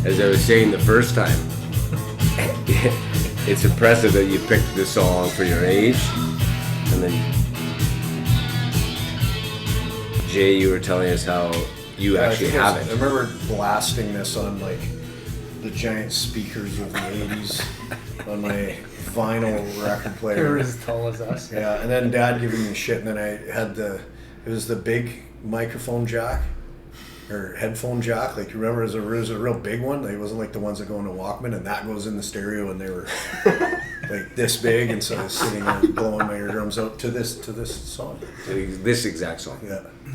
As I was saying the first time, it's impressive that you picked this song for your age. And then, Jay, you were telling us how you actually have it. I remember blasting this on like the giant speakers of the 80s on my vinyl record They player. were as tall as us. Yeah, and then Dad giving me shit, and then I had it was the big microphone jack, or headphone jack, like you remember, it was a real big one. It wasn't like the ones that go into Walkman, and that goes in the stereo, and they were like this big, and so I was sitting there blowing my eardrums out to this song. This exact song.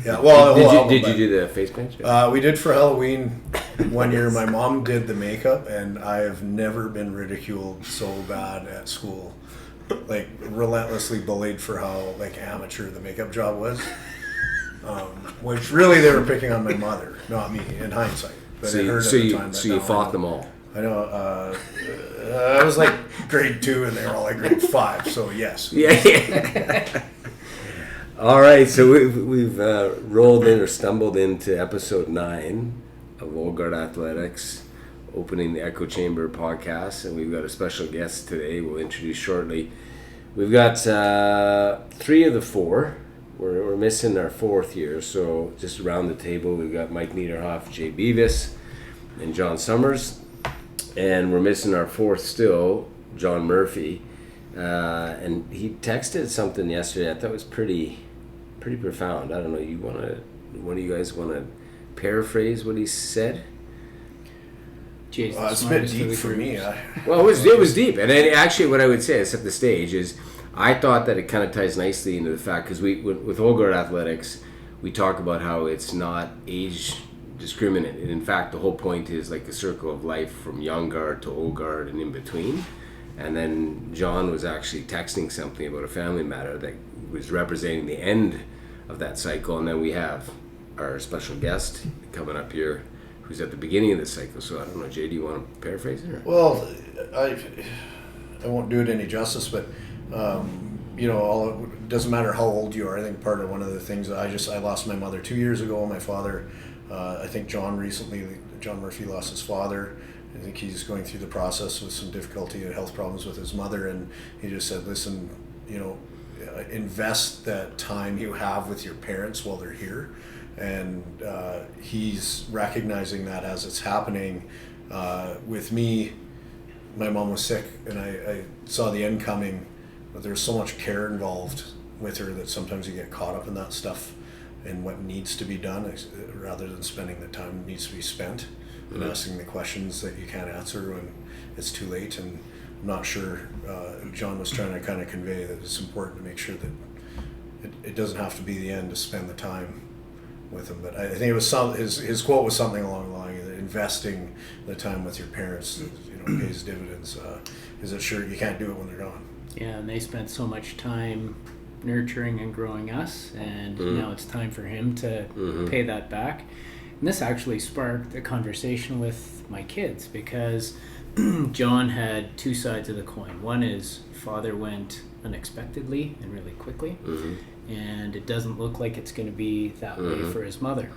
Yeah. Well, did you do the face paint? We did for Halloween one year. My mom did the makeup, and I have never been ridiculed so bad at school. Like relentlessly bullied for how like amateur the makeup job was. Which really they were picking on my mother, not me, in hindsight. But it hurt at the time. So you fought them all. I know. I was like grade 2, and they were all like grade 5. So yes. Yeah. All right. So we've rolled in or stumbled into episode 9 of OGA Athletics, opening the Echo Chamber podcast, and we've got a special guest today. We'll introduce shortly. We've got 3 of the 4. We're missing our 4th year, so just around the table we've got Mike Nederhoff, Jay Beavis, and Jon Somers, and we're missing our 4th still, John Murphy, and he texted something yesterday I thought was pretty profound. I don't know. One of you guys want to paraphrase what he said? It's a bit deep for me. Well, it was deep, and then actually, what I would say, to set the stage, is I thought that it kind of ties nicely into the fact, because with OGA Athletics, we talk about how it's not age discriminate, and in fact, the whole point is like the circle of life from young guard to old guard and in between. And then John was actually texting something about a family matter that was representing the end of that cycle, and then we have our special guest coming up here, who's at the beginning of the cycle. So I don't know, Jay, do you want to paraphrase it? Or? Well, I won't do it any justice, but it doesn't matter how old you are. I think part of one of the things I lost my mother 2 years ago. My father, I think John Murphy lost his father. I think he's going through the process with some difficulty and health problems with his mother, and he just said, listen, invest that time you have with your parents while they're here. And he's recognizing that as it's happening. With me, my mom was sick, and I saw the end coming, but there's so much care involved with her that sometimes you get caught up in that stuff and what needs to be done rather than spending the time that needs to be spent and asking the questions that you can't answer when it's too late. And I'm not sure John was trying to kind of convey that it's important to make sure that it doesn't have to be the end to spend the time with him. But I think it was his quote was something along the line of investing the time with your parents pays dividends. Is it sure you can't do it when they're gone? Yeah, and they spent so much time nurturing and growing us, and now it's time for him to pay that back. And this actually sparked a conversation with my kids, because John had 2 sides of the coin. One is father went unexpectedly and really quickly, and it doesn't look like it's going to be that way for his mother.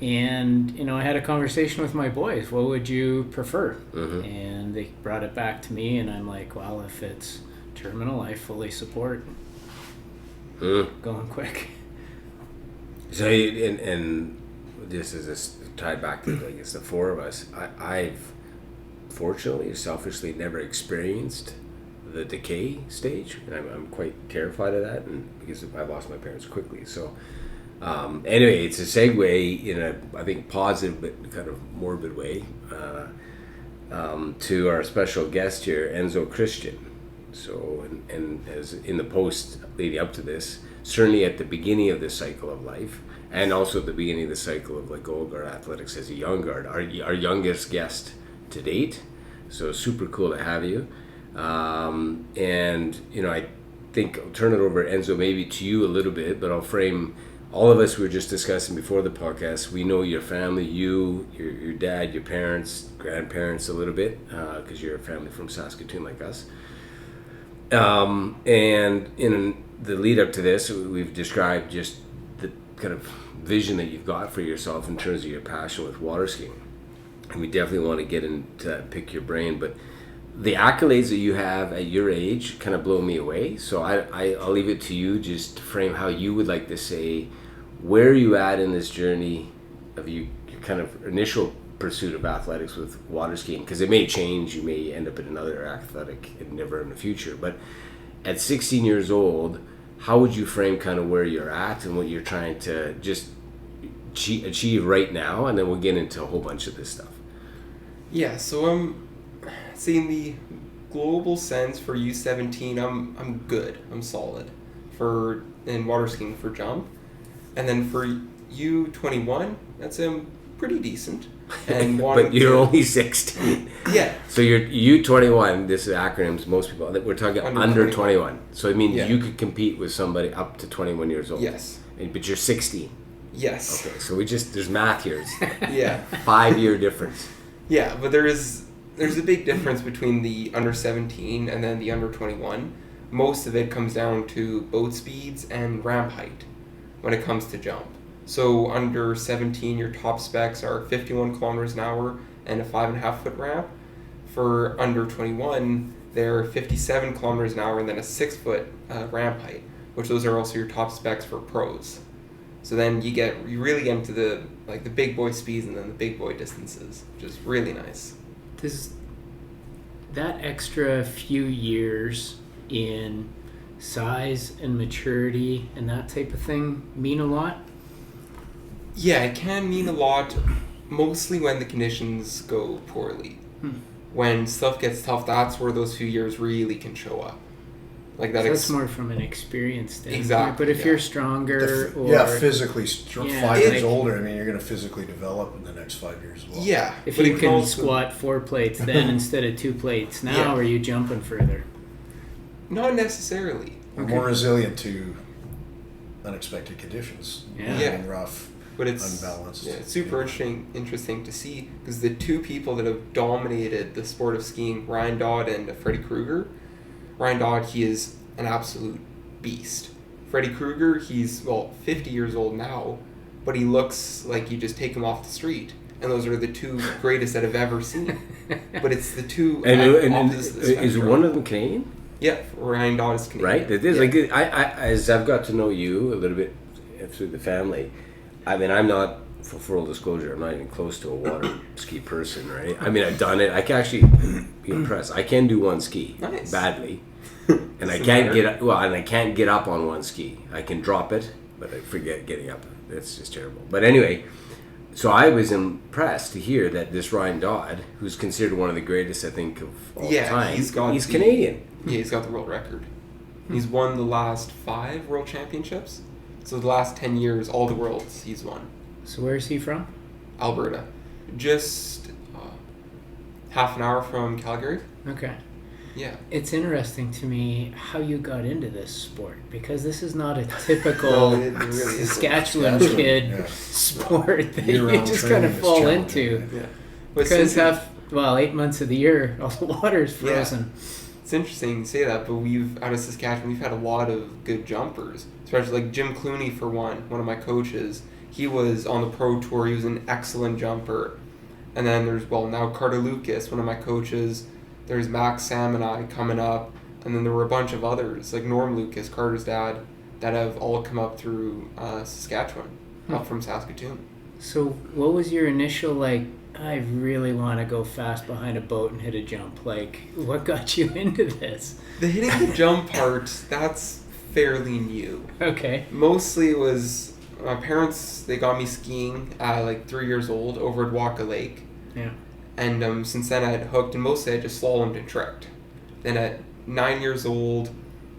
And I had a conversation with my boys. What would you prefer? And they brought it back to me, and I'm like, well, if it's terminal, I fully support going quick. So and this is tied back to, I guess, the 4 of us. I've fortunately, selfishly, never experienced the decay stage, and I'm quite terrified of that, and because I lost my parents quickly. So anyway, it's a segue in a, I think, positive but kind of morbid way to our special guest here, Enzo Kristian. So, and as in the post leading up to this, certainly at the beginning of this cycle of life, and also at the beginning of the cycle of like OGA Athletics as a young guard, our youngest guest to date. So super cool to have you. And I think I'll turn it over, Enzo, maybe to you a little bit, but I'll frame all of us. We were just discussing before the podcast. We know your family, your dad, your parents, grandparents a little bit, because you're a family from Saskatoon like us. And in the lead up to this, we've described just kind of vision that you've got for yourself in terms of your passion with water skiing. And we definitely want to get into that and pick your brain. But the accolades that you have at your age kind of blow me away. So I'll leave it to you just to frame how you would like to say, where are you at in this journey of your kind of initial pursuit of athletics with water skiing? Because it may change. You may end up in another athletic endeavor in the future. But at 16 years old, how would you frame kind of where you're at and what you're trying to just achieve right now? And then we'll get into a whole bunch of this stuff. Yeah, so I'm seeing the global sense for U17. I'm good. I'm solid in water skiing for jump, and then for U21, that's pretty decent. And but you're only 16. Yeah. So you're U21. This is acronyms. Most people we're talking under 21. So it means you could compete with somebody up to 21 years old. Yes. But you're 16. Yes. Okay. So there's math here. Yeah. 5-year difference. Yeah, but there's a big difference between the under 17 and then the under 21. Most of it comes down to boat speeds and ramp height when it comes to jump. So under 17, your top specs are 51 kilometers an hour and a 5.5 foot ramp. For under 21, they're 57 kilometers an hour and then a 6 foot ramp height, which those are also your top specs for pros. So then you really get into the big boy speeds and then the big boy distances, which is really nice. Does that extra few years in size and maturity and that type of thing mean a lot? Yeah, it can mean a lot, mostly when the conditions go poorly. When stuff gets tough, that's where those few years really can show up. Like that. So that's more from an experience standpoint. Exactly. But if you're stronger, physically 5 years older, I mean, you're going to physically develop in the next 5 years as well. Yeah. If you can squat 4 plates then instead of 2 plates now, are you jumping further? Not necessarily. We're more resilient to unexpected conditions. Yeah. Rough, but it's unbalanced. Yeah, it's super interesting to see because the two people that have dominated the sport of skiing, Ryan Dodd and Freddie Kruger. Ryan Dodd, he is an absolute beast. Freddie Kruger, he's 50 years old now, but he looks like you just take him off the street. And those are the two greatest that I've ever seen. But it's the two opposites of the spectrum. Is one of them Canadian? Yeah, Ryan Dodd is Canadian. Right, it is. Yeah. I as I've got to know you a little bit through the family, I mean, I'm not, for full disclosure, I'm not even close to a water ski person, right? I mean, I've done it. I can actually be impressed. I can do one ski badly, and I can't get up on one ski. I can drop it, but I forget getting up. It's just terrible. But anyway, so I was impressed to hear that this Ryan Dodd, who's considered one of the greatest, I think, of all time, he's Canadian. Yeah, he's got the world record. He's won the last 5 world championships. So the last 10 years, all the worlds he's won. So where is he from? Alberta. Just half an hour from Calgary. Okay. Yeah. It's interesting to me how you got into this sport because this is not a typical it really Saskatchewan kid sport that you just kind of fall into. Yeah. Because 8 months of the year, all the water is frozen. Yeah. It's interesting you say that, but out of Saskatchewan, we've had a lot of good jumpers. Especially like Jim Clooney, for one of my coaches. He was on the pro tour. He was an excellent jumper. And then there's, now Carter Lucas, one of my coaches. There's Max Sam and I coming up. And then there were a bunch of others, like Norm Lucas, Carter's dad, that have all come up through Saskatchewan, up from Saskatoon. So what was your initial, I really want to go fast behind a boat and hit a jump? What got you into this? The hitting the jump part, that's fairly new. Okay. Mostly it was my parents, they got me skiing at 3 years old over at Waka Lake. Yeah. And since then I had hooked, and mostly I just slalomed and tricked. Then at 9 years old,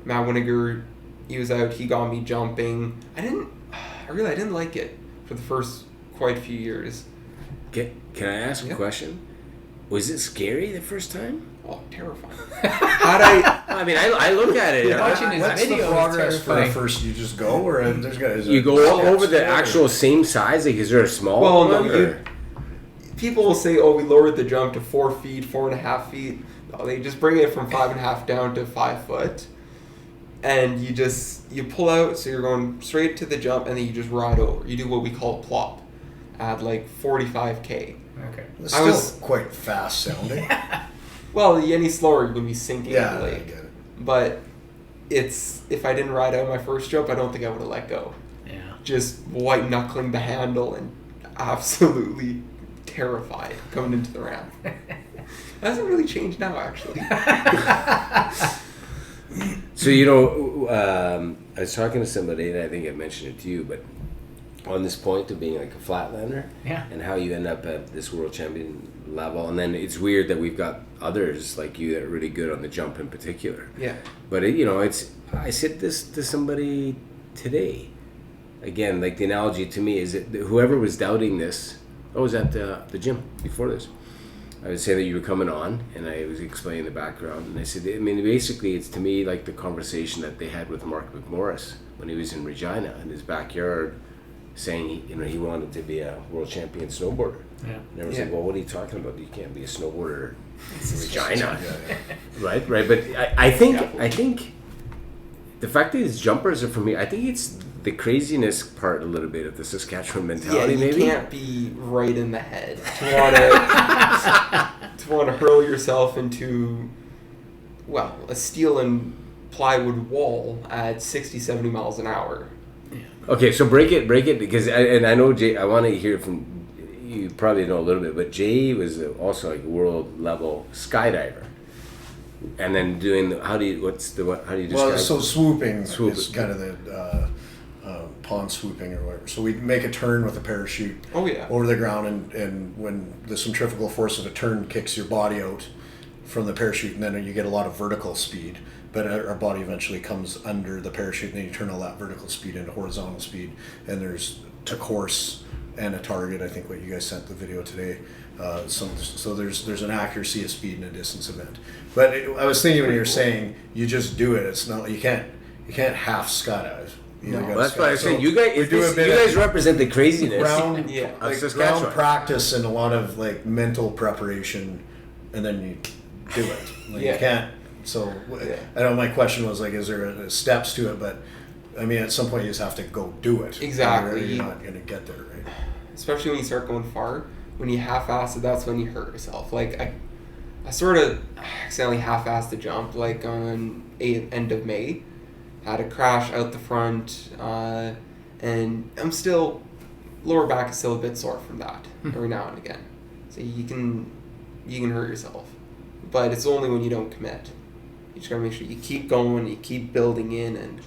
Matt Winiger, he was out, he got me jumping. I didn't like it for the first quite a few years. Can I ask a question? Was it scary the first time? Oh, terrifying. I look at it. Watching his What's video the progress is for the first? You just go, or you go over the actual same size? Is there a small one? People will say, we lowered the jump to 4 feet, 4.5 feet. No, they just bring it from 5.5 down to 5 foot. and you pull out, so you're going straight to the jump, and then you just ride over. You do what we call a plop at like 45K. Okay. It's still quite fast sounding. Well, any slower, you're going to be sinking in Yeah, the I lake. get it. But if I didn't ride out my first jump, I don't think I would have let go. Yeah. Just white knuckling the handle and absolutely terrified coming into the ramp. Hasn't really changed now, actually. So, you know, I was talking to somebody, and I think I mentioned it to you, but on this point of being like a flatlander, Yeah. and how you end up at this world champion level, and then it's weird that we've got others like you that are really good on the jump in particular. Yeah. But you know, I said this to somebody today. Again, like the analogy to me is that whoever was doubting this, I was at the gym before this. I would say that you were coming on, and I was explaining the background, and I said, I mean, basically, it's to me like the conversation that they had with Mark McMorris when he was in Regina in his backyard, saying he wanted to be a world champion snowboarder. Yeah. And everyone's like, well, what are you talking about? You can't be a snowboarder in Regina, Yeah. right? But I think the fact that these jumpers are for me, I think it's the craziness part a little bit of the Saskatchewan mentality. Yeah, you maybe can't be right in the head to want to hurl yourself into, well, a steel and plywood wall at 60, 70 miles an hour. Okay, so break it because I know Jay. I want to hear from you. Probably know a little bit, but Jay was also like a world level skydiver, and then doing how do you describe? Well, so swooping Swoop. is kind of the pond swooping or whatever. So we make a turn with a parachute Oh, yeah. over the ground, and when the centrifugal force of a turn kicks your body out from the parachute, and then you get a lot of vertical speed. But our body eventually comes under the parachute, and then you turn all that vertical speed into horizontal speed. And there's a course and a target. I think what you guys sent the video today. So there's an accuracy, a speed, and a distance event. But I was thinking when you were saying you just do it, it's not you can't half skydive. No, that's why I said you guys represent the craziness ground, Yeah. of like Saskatchewan. ground practice and a lot of like mental preparation, and then you do it. Like, Yeah. You can't. So I know my question was like, is there steps to it? But I mean, at some point you just have to go do it. Exactly. Or you're not going to get there, right? Especially when you start going far. When you half-ass it, that's when you hurt yourself. Like, I sort of accidentally half-assed the jump, like on end of May. Had a crash out the front, and I'm still, lower back is still a bit sore from that every now and again. So you can hurt yourself. But it's only when you don't commit. You just gotta make sure you keep going, you keep building in, and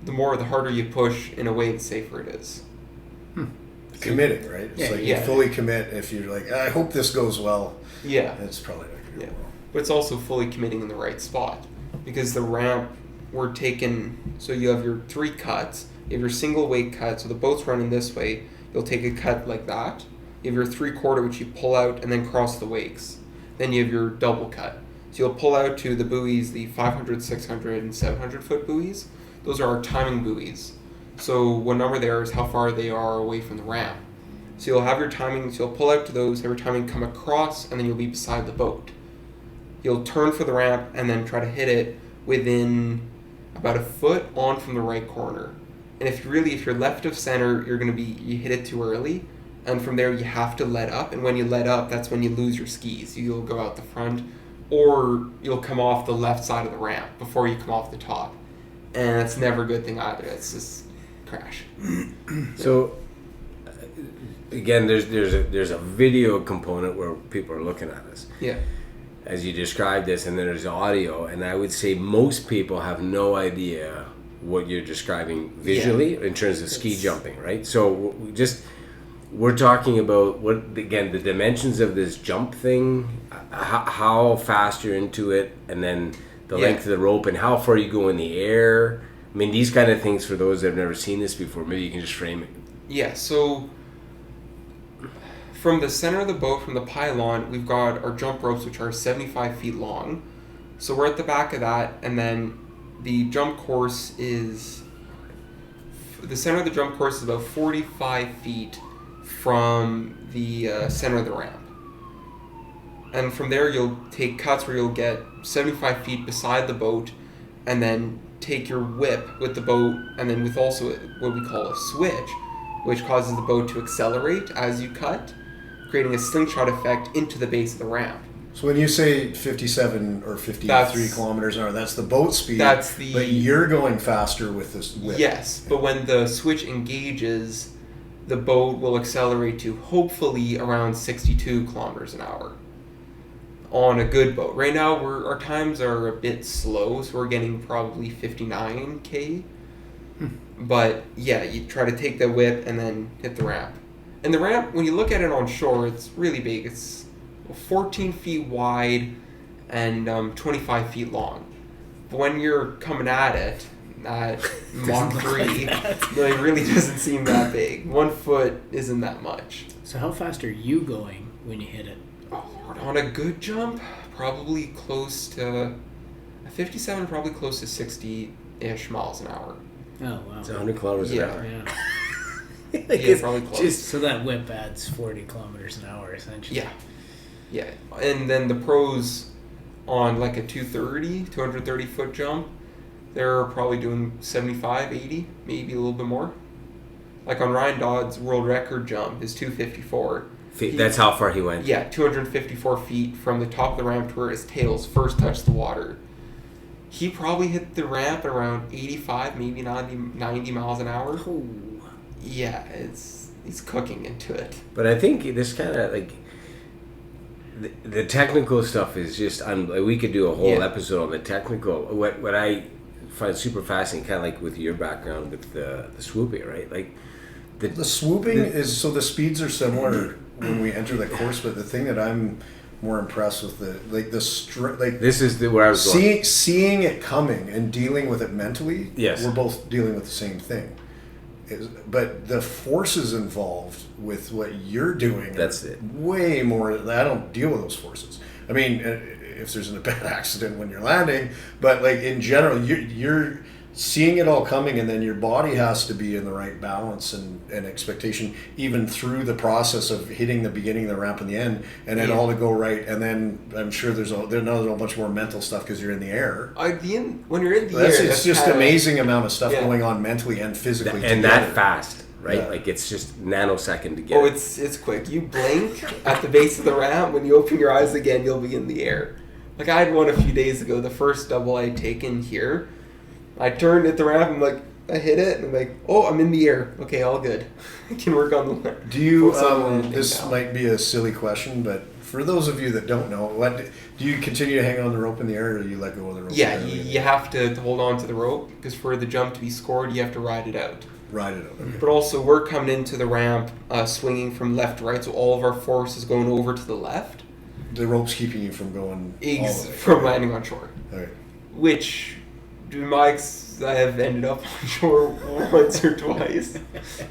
the harder you push, in a way, the safer it is. Committing, right? It's like you fully commit. If you're like, I hope this goes well. Yeah. It's probably not going to go well. But it's also fully committing in the right spot. Because the ramp, we're taking, so you have your 3 cuts, you have your single weight cut, so the boat's running this way, you'll take a cut like that. You have your 3/4, which you pull out and then cross the wakes. Then you have your double cut. So you'll pull out to the buoys, the 500, 600, and 700 foot buoys. Those are our timing buoys. So one number there is how far they are away from the ramp. So you'll have your timing, so you'll pull out to those, have your timing come across, and then you'll be beside the boat. You'll turn for the ramp and then try to hit it within about a foot on from the right corner. And if you're left of center, you hit it too early. And from there, you have to let up. And when you let up, that's when you lose your skis. You'll go out the front, or you'll come off the left side of the ramp before you come off the top. And that's never a good thing either. It's just crash. So again, there's a video component where people are looking at us. Yeah. As you described this, and then there's audio, and I would say most people have no idea what you're describing visually in terms of ski jumping, right? So we're talking about the dimensions of this jump thing, how fast you're into it, and then the length of the rope, and how far you go in the air. I mean, these kind of things for those that have never seen this before, maybe you can just frame it. Yeah, so from the center of the boat, from the pylon, we've got our jump ropes, which are 75 feet long. So we're at the back of that, and then the jump course is... The center of the jump course is about 45 feet from the center of the ramp. And from there, you'll take cuts where you'll get 75 feet beside the boat, and then take your whip with the boat, and then with also what we call a switch, which causes the boat to accelerate as you cut, creating a slingshot effect into the base of the ramp. So when you say 57 or 53 kilometers an hour, that's the boat speed. But you're going faster with this whip. Yes, but when the switch engages, the boat will accelerate to hopefully around 62 kilometers an hour on a good boat. Right now, our times are a bit slow, so we're getting probably 59k. But yeah, you try to take the whip and then hit the ramp. And the ramp, when you look at it on shore, it's really big. It's 14 feet wide and 25 feet long. But when you're coming at it at Mach 3, it really doesn't seem that big. 1 foot isn't that much. So how fast are you going when you hit it? Oh, Lord, on a good jump, probably close to 57, probably close to 60-ish miles an hour. Oh, wow. It's 100 kilometers an hour. Yeah. Yeah, probably close. So that whip adds 40 kilometers an hour, essentially. Yeah. Yeah. And then the pros on like a 230 foot jump, they're probably doing 75, 80, maybe a little bit more. Like on Ryan Dodd's world record jump is 254. That's how far he went? Yeah, 254 feet from the top of the ramp to where his tails first touched the water. He probably hit the ramp at around 85, maybe 90 miles an hour. Oh. Yeah, he's cooking into it. But I think this kind of like the technical stuff is just we could do a whole episode on the technical. What I find super fascinating, kind of like with your background with the swooping, right? Like the swooping is so the speeds are similar when we enter the course, but the thing that I'm more impressed with this is where I was going. Seeing it coming and dealing with it mentally. Yes, we're both dealing with the same thing. But the forces involved with what you're doing way more. I don't deal with those forces. I mean, if there's a bad accident when you're landing, but like in general, you're seeing it all coming, and then your body has to be in the right balance and expectation, even through the process of hitting the beginning of the ramp and the end, and then all to go right. And then I'm sure there's a whole bunch more mental stuff because you're in the air. When you're in the air, it's just amazing amount of stuff going on mentally and physically, and that fast, right? Yeah. Like it's just nanosecond to get. Oh, it's quick. You blink at the base of the ramp. When you open your eyes again, you'll be in the air. Like I had one a few days ago. The first double I had taken here. I turned at the ramp and I hit it and I'm like, oh, I'm in the air. Okay, all good. I can work on the. Do you? This might be a silly question, but for those of you that don't know, do you continue to hang on the rope in the air, or do you let go of the rope? Yeah, you have to hold on to the rope because for the jump to be scored, you have to ride it out. Ride it out. Okay. But also, we're coming into the ramp swinging from left to right, so all of our force is going over to the left. The rope's keeping you from going from landing on shore. Okay. Which. I have ended up on shore once or twice.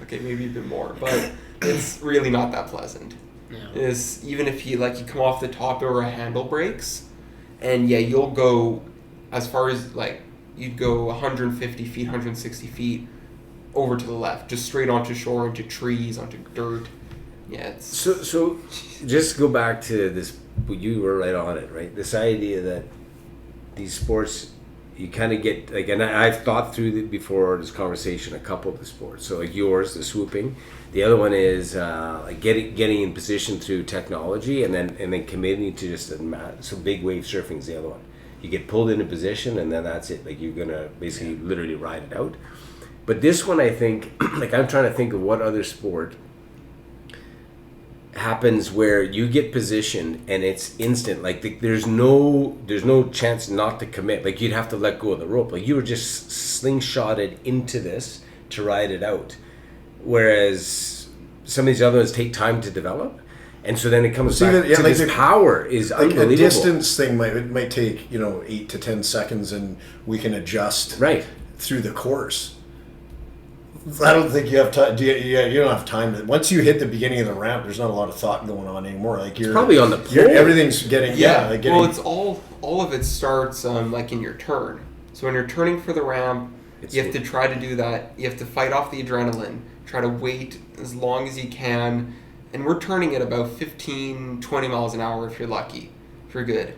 Okay, maybe a bit more, but it's really not that pleasant. No. It's, even if you come off the top, there are handle brakes, and you'll go as far as you'd go 150 feet, 160 feet over to the left, just straight onto shore, into trees, onto dirt. Yeah, it's so. Just go back to this. You were right on it, right? This idea that these sports. You kind of get and I've thought through before this conversation a couple of the sports. So yours, the swooping. The other one is getting in position through technology, and then committing to just so big wave surfing is the other one. You get pulled into position, and then that's it. You're gonna basically literally ride it out. But this one, I think, I'm trying to think of what other sport happens where you get positioned and it's instant. There's no chance not to commit. You'd have to let go of the rope. You were just slingshotted into this to ride it out, whereas some of these other ones take time to develop, and so then it comes back to this power is unbelievable. A distance thing might take 8 to 10 seconds, and we can adjust through the course. I don't think you have time. You don't have time. Once you hit the beginning of the ramp, there's not a lot of thought going on anymore. You're probably on the pole. Everything's getting Well, it's all of it starts in your turn. So when you're turning for the ramp, you have to try to do that. You have to fight off the adrenaline. Try to wait as long as you can, and we're turning at about 15, 20 miles an hour if you're lucky. If you're good,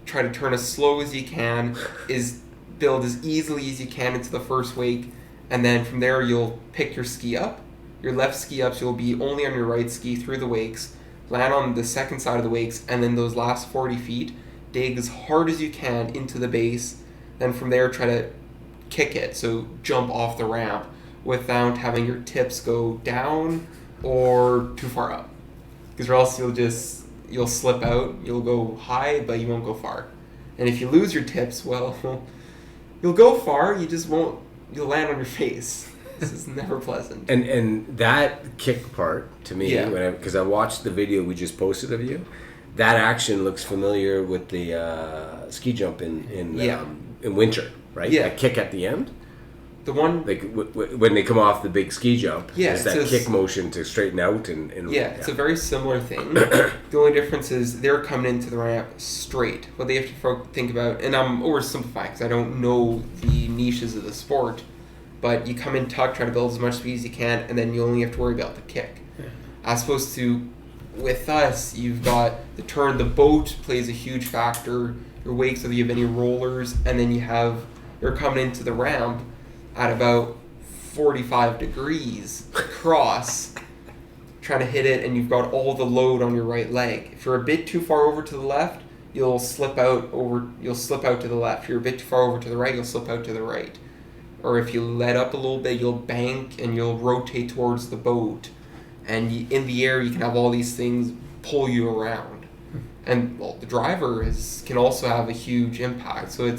try to turn as slow as you can. Is build as easily as you can into the first wake, and then from there you'll pick your ski up. Your left ski up, so you'll be only on your right ski through the wakes, land on the second side of the wakes, and then those last 40 feet, dig as hard as you can into the base. Then from there, try to kick it, so jump off the ramp without having your tips go down or too far up. Because or else you'll slip out, you'll go high, but you won't go far. And if you lose your tips, well, you'll go far, you'll land on your face. This is never pleasant. And that kick part, to me, because I watched the video we just posted of you, that action looks familiar with the ski jump in winter, right? Yeah. That kick at the end. The one... Like when they come off the big ski jump, it's that kick motion to straighten out. And it's a very similar thing. The only difference is they're coming into the ramp straight. What they have to think about, and I'm oversimplifying because I don't know the niches of the sport, but you come in tuck, try to build as much speed as you can, and then you only have to worry about the kick. Yeah. As opposed to, with us, you've got the turn. The boat plays a huge factor. Your wakes, whether you have any rollers, and then you're coming into the ramp at about 45 degrees across, trying to hit it, and you've got all the load on your right leg. If you're a bit too far over to the left, you'll slip out to the left. If you're a bit too far over to the right, you'll slip out to the right. Or if you let up a little bit, you'll bank and you'll rotate towards the boat. And in the air, you can have all these things pull you around. And the driver can also have a huge impact. So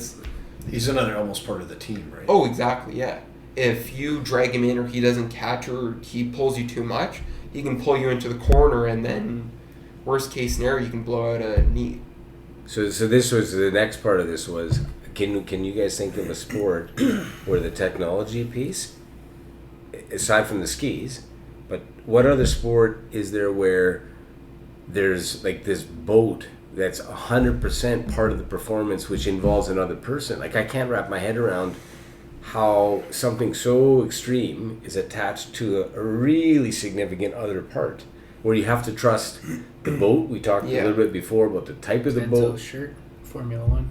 he's another almost part of the team, right? Oh, exactly, yeah. If you drag him in or he doesn't catch or he pulls you too much, he can pull you into the corner, and then worst case scenario, you can blow out a knee. So this was the next part of this was. Can you guys think of a sport where the technology piece, aside from the skis, but what other sport is there where there's like this boat that's 100% part of the performance which involves another person? Like I can't wrap my head around how something so extreme is attached to a really significant other part where you have to trust the boat. We talked a little bit before about the type of the boat. Enzo's shirt, Formula One.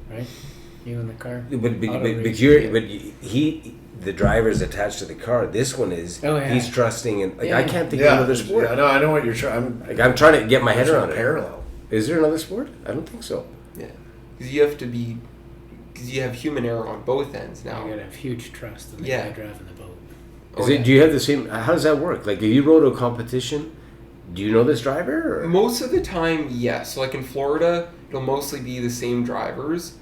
Right, you in the car. But the driver's attached to the car. This one is he's trusting, and I can't think of another sport. Yeah, I know what you're trying. I'm trying to get my head around it. Parallel. Is there another sport? I don't think so. Yeah, because you have human error on both ends now. You gotta have huge trust in the guy driving the boat. Do you have the same? How does that work? Like if you rode a competition, do you know this driver? Or? Most of the time, yes. So like in Florida, it'll mostly be the same drivers.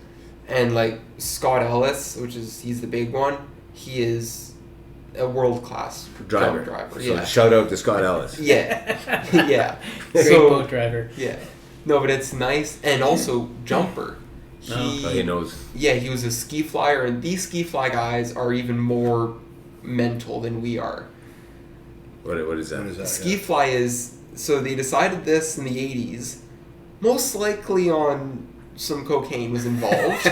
And like Scott Ellis, he's the big one, he is a world-class driver. So shout out to Scott Ellis. Yeah. Yeah. Great boat driver. Yeah. No, but it's nice. And also jumper. He knows. Yeah, he was a ski flyer, and these ski fly guys are even more mental than we are. What is that? Ski fly is, so they decided this in the 80s, most likely on some cocaine was involved,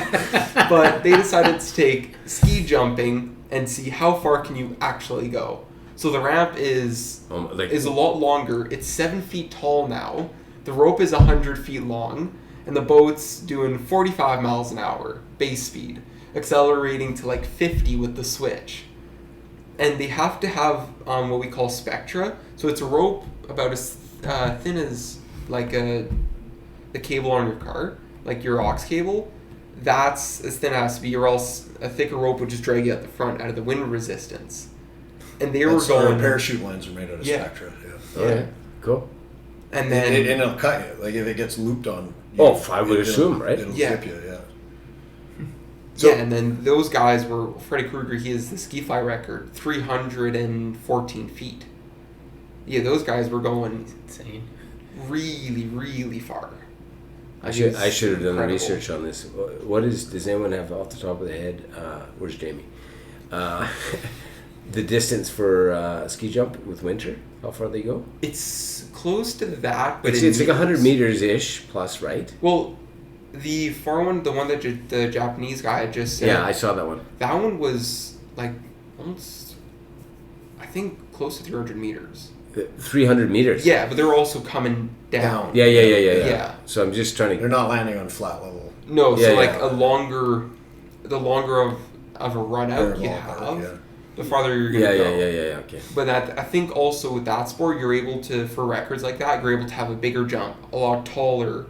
but they decided to take ski jumping and see how far can you actually go. So the ramp is a lot longer. It's 7 feet tall now. The rope is 100 feet long, and the boat's doing 45 miles an hour base speed, accelerating to like 50 with the switch. And they have to have what we call spectra. So it's a rope about as thin as like the cable on your car, like your aux cable. That's as thin as it has to be, or else a thicker rope would just drag you at the front out of the wind resistance. And they were going. Parachute lines are made out of spectra. Yeah. Okay, cool. And then and it'll cut you. Like if it gets looped on. I would assume, right? It'll zip you. Yeah. So, and then those guys were Freddy Krueger. He has the ski fly record, 314 feet. Yeah, those guys were going insane, really, really far. I should have done the research on this. Does anyone have off the top of the head? Where's Jamie? The distance for ski jump with winter? How far they go? It's close to that, but it's like 100 meters ish plus, right? Well, the far one, the one that the Japanese guy had just said. Yeah, I saw that one. That one was like almost, I think, close to 300 meters. 300 meters. Yeah, but they're also coming down. Yeah. So I'm just trying to. They're not landing on flat level. No, a longer the longer of a run out you have, the farther you're going to go. Yeah, okay. But I think also with that sport, you're able to, for records like that, you're able to have a bigger jump, a lot taller,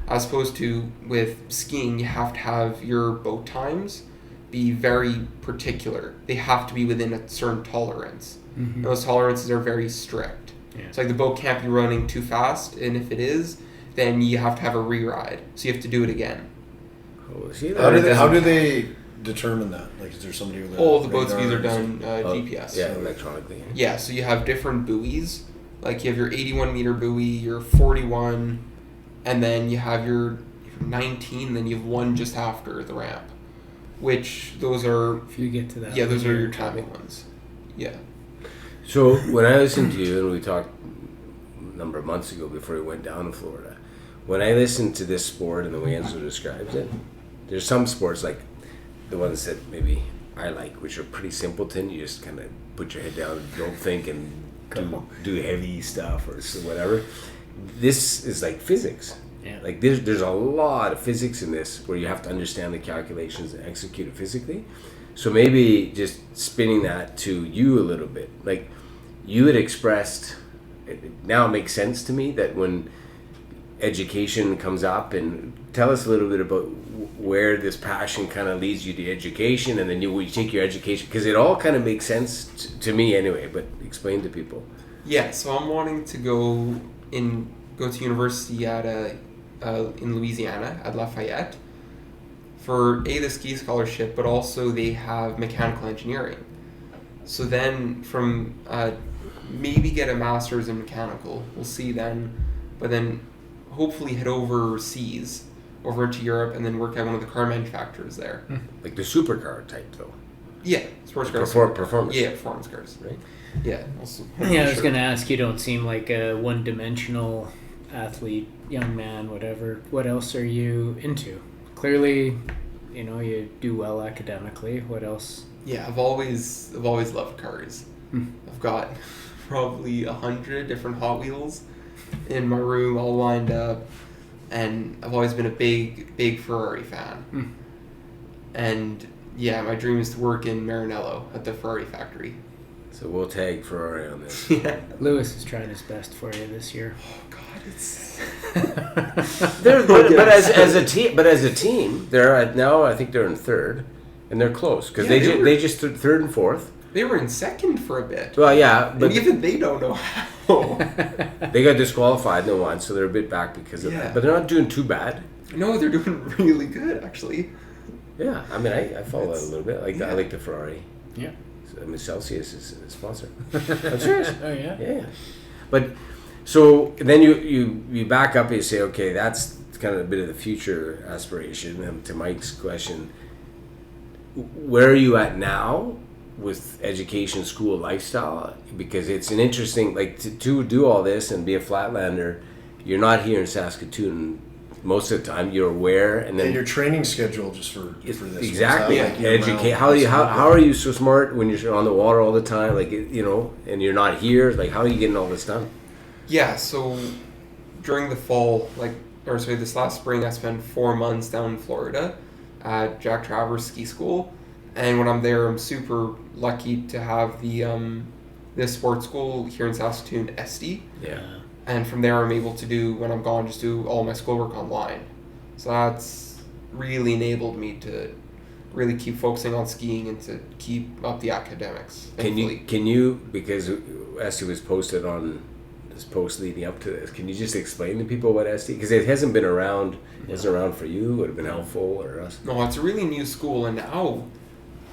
as opposed to with skiing, you have to have your boat times be very particular. They have to be within a certain tolerance. Mm-hmm. Those tolerances are very strict. Yeah. It's like the boat can't be running too fast, and if it is, then you have to have a re-ride. So you have to do it again. Oh, see, How do they determine that? Like, is there somebody with All the boat speeds are done GPS. Yeah, electronically. Yeah, so you have different buoys. Like you have your 81 meter buoy, your 41, and then you have your 19, then you have one just after the ramp. Which those are... If you get to that... Yeah, those are your timing ones. Yeah. So when I listened to you, and we talked a number of months ago before we went down to Florida, when I listened to this sport and the way Enzo describes it, there's some sports like the ones that maybe I like, which are pretty simpleton. You just kind of put your head down, don't think, and do heavy stuff or whatever. This is like physics. Yeah. Like there's a lot of physics in this where you have to understand the calculations and execute it physically. So maybe just spinning that to you a little bit. Like you had expressed, now it makes sense to me that when education comes up, and tell us a little bit about where this passion kind of leads you to education, and then you take your education, because it all kind of makes sense to me anyway, but explain to people. Yeah, so I'm wanting to go to university at in Louisiana at Lafayette for the ski scholarship, but also they have mechanical engineering. So then from maybe get a master's in mechanical, we'll see then, but then hopefully head overseas, over to Europe, and then work at one of the car manufacturers there. Like the supercar type though. Yeah, sports cars. Performance. Yeah, performance cars. Right. Yeah. Also, Yeah, I was going to ask, you don't seem like a one-dimensional athlete, young man, whatever. What else are you into? Clearly, you do well academically. What else? Yeah, I've always loved cars. I've got probably 100 different Hot Wheels in my room, all lined up, and I've always been a big Ferrari fan. And yeah, my dream is to work in Maranello at the Ferrari factory. So we'll tag Ferrari on this. Yeah. Lewis is trying his best for you this year. Oh God, it's. but as a team, they're at now. I think they're in third, and they're close because they just stood third and fourth. They were in second for a bit. Well, yeah, but and even they don't know how. They got disqualified in the one, so they're a bit back because of that. But they're not doing too bad. No, they're doing really good actually. Yeah, I mean, I follow that a little bit. I like the Ferrari. Yeah. I mean, Celsius is a sponsor. I'm serious. Oh yeah. Yeah. But so then you back up and you say, okay, that's kind of a bit of the future aspiration. And to Mike's question, where are you at now with education, school, lifestyle? Because it's an interesting, like to do all this and be a flatlander, you're not here in Saskatoon most of the time. You're aware, and then your training schedule just for this. Exactly. Educate. How are you so smart when you're on the water all the time? Like and you're not here. Like how are you getting all this done? Yeah. So during the fall, this last spring, I spent 4 months down in Florida at Jack Travers Ski School, and when I'm there, I'm super lucky to have this sports school here in Saskatoon, Esty. Yeah. And from there, I'm able to do, when I'm gone, just do all my schoolwork online. So that's really enabled me to really keep focusing on skiing and to keep up the academics. Can you, because Esty was posted on this post leading up to this, can you just explain to people what Esty, because it hasn't been around, it wasn't around for you, would have been helpful or us? No, it's a really new school, and now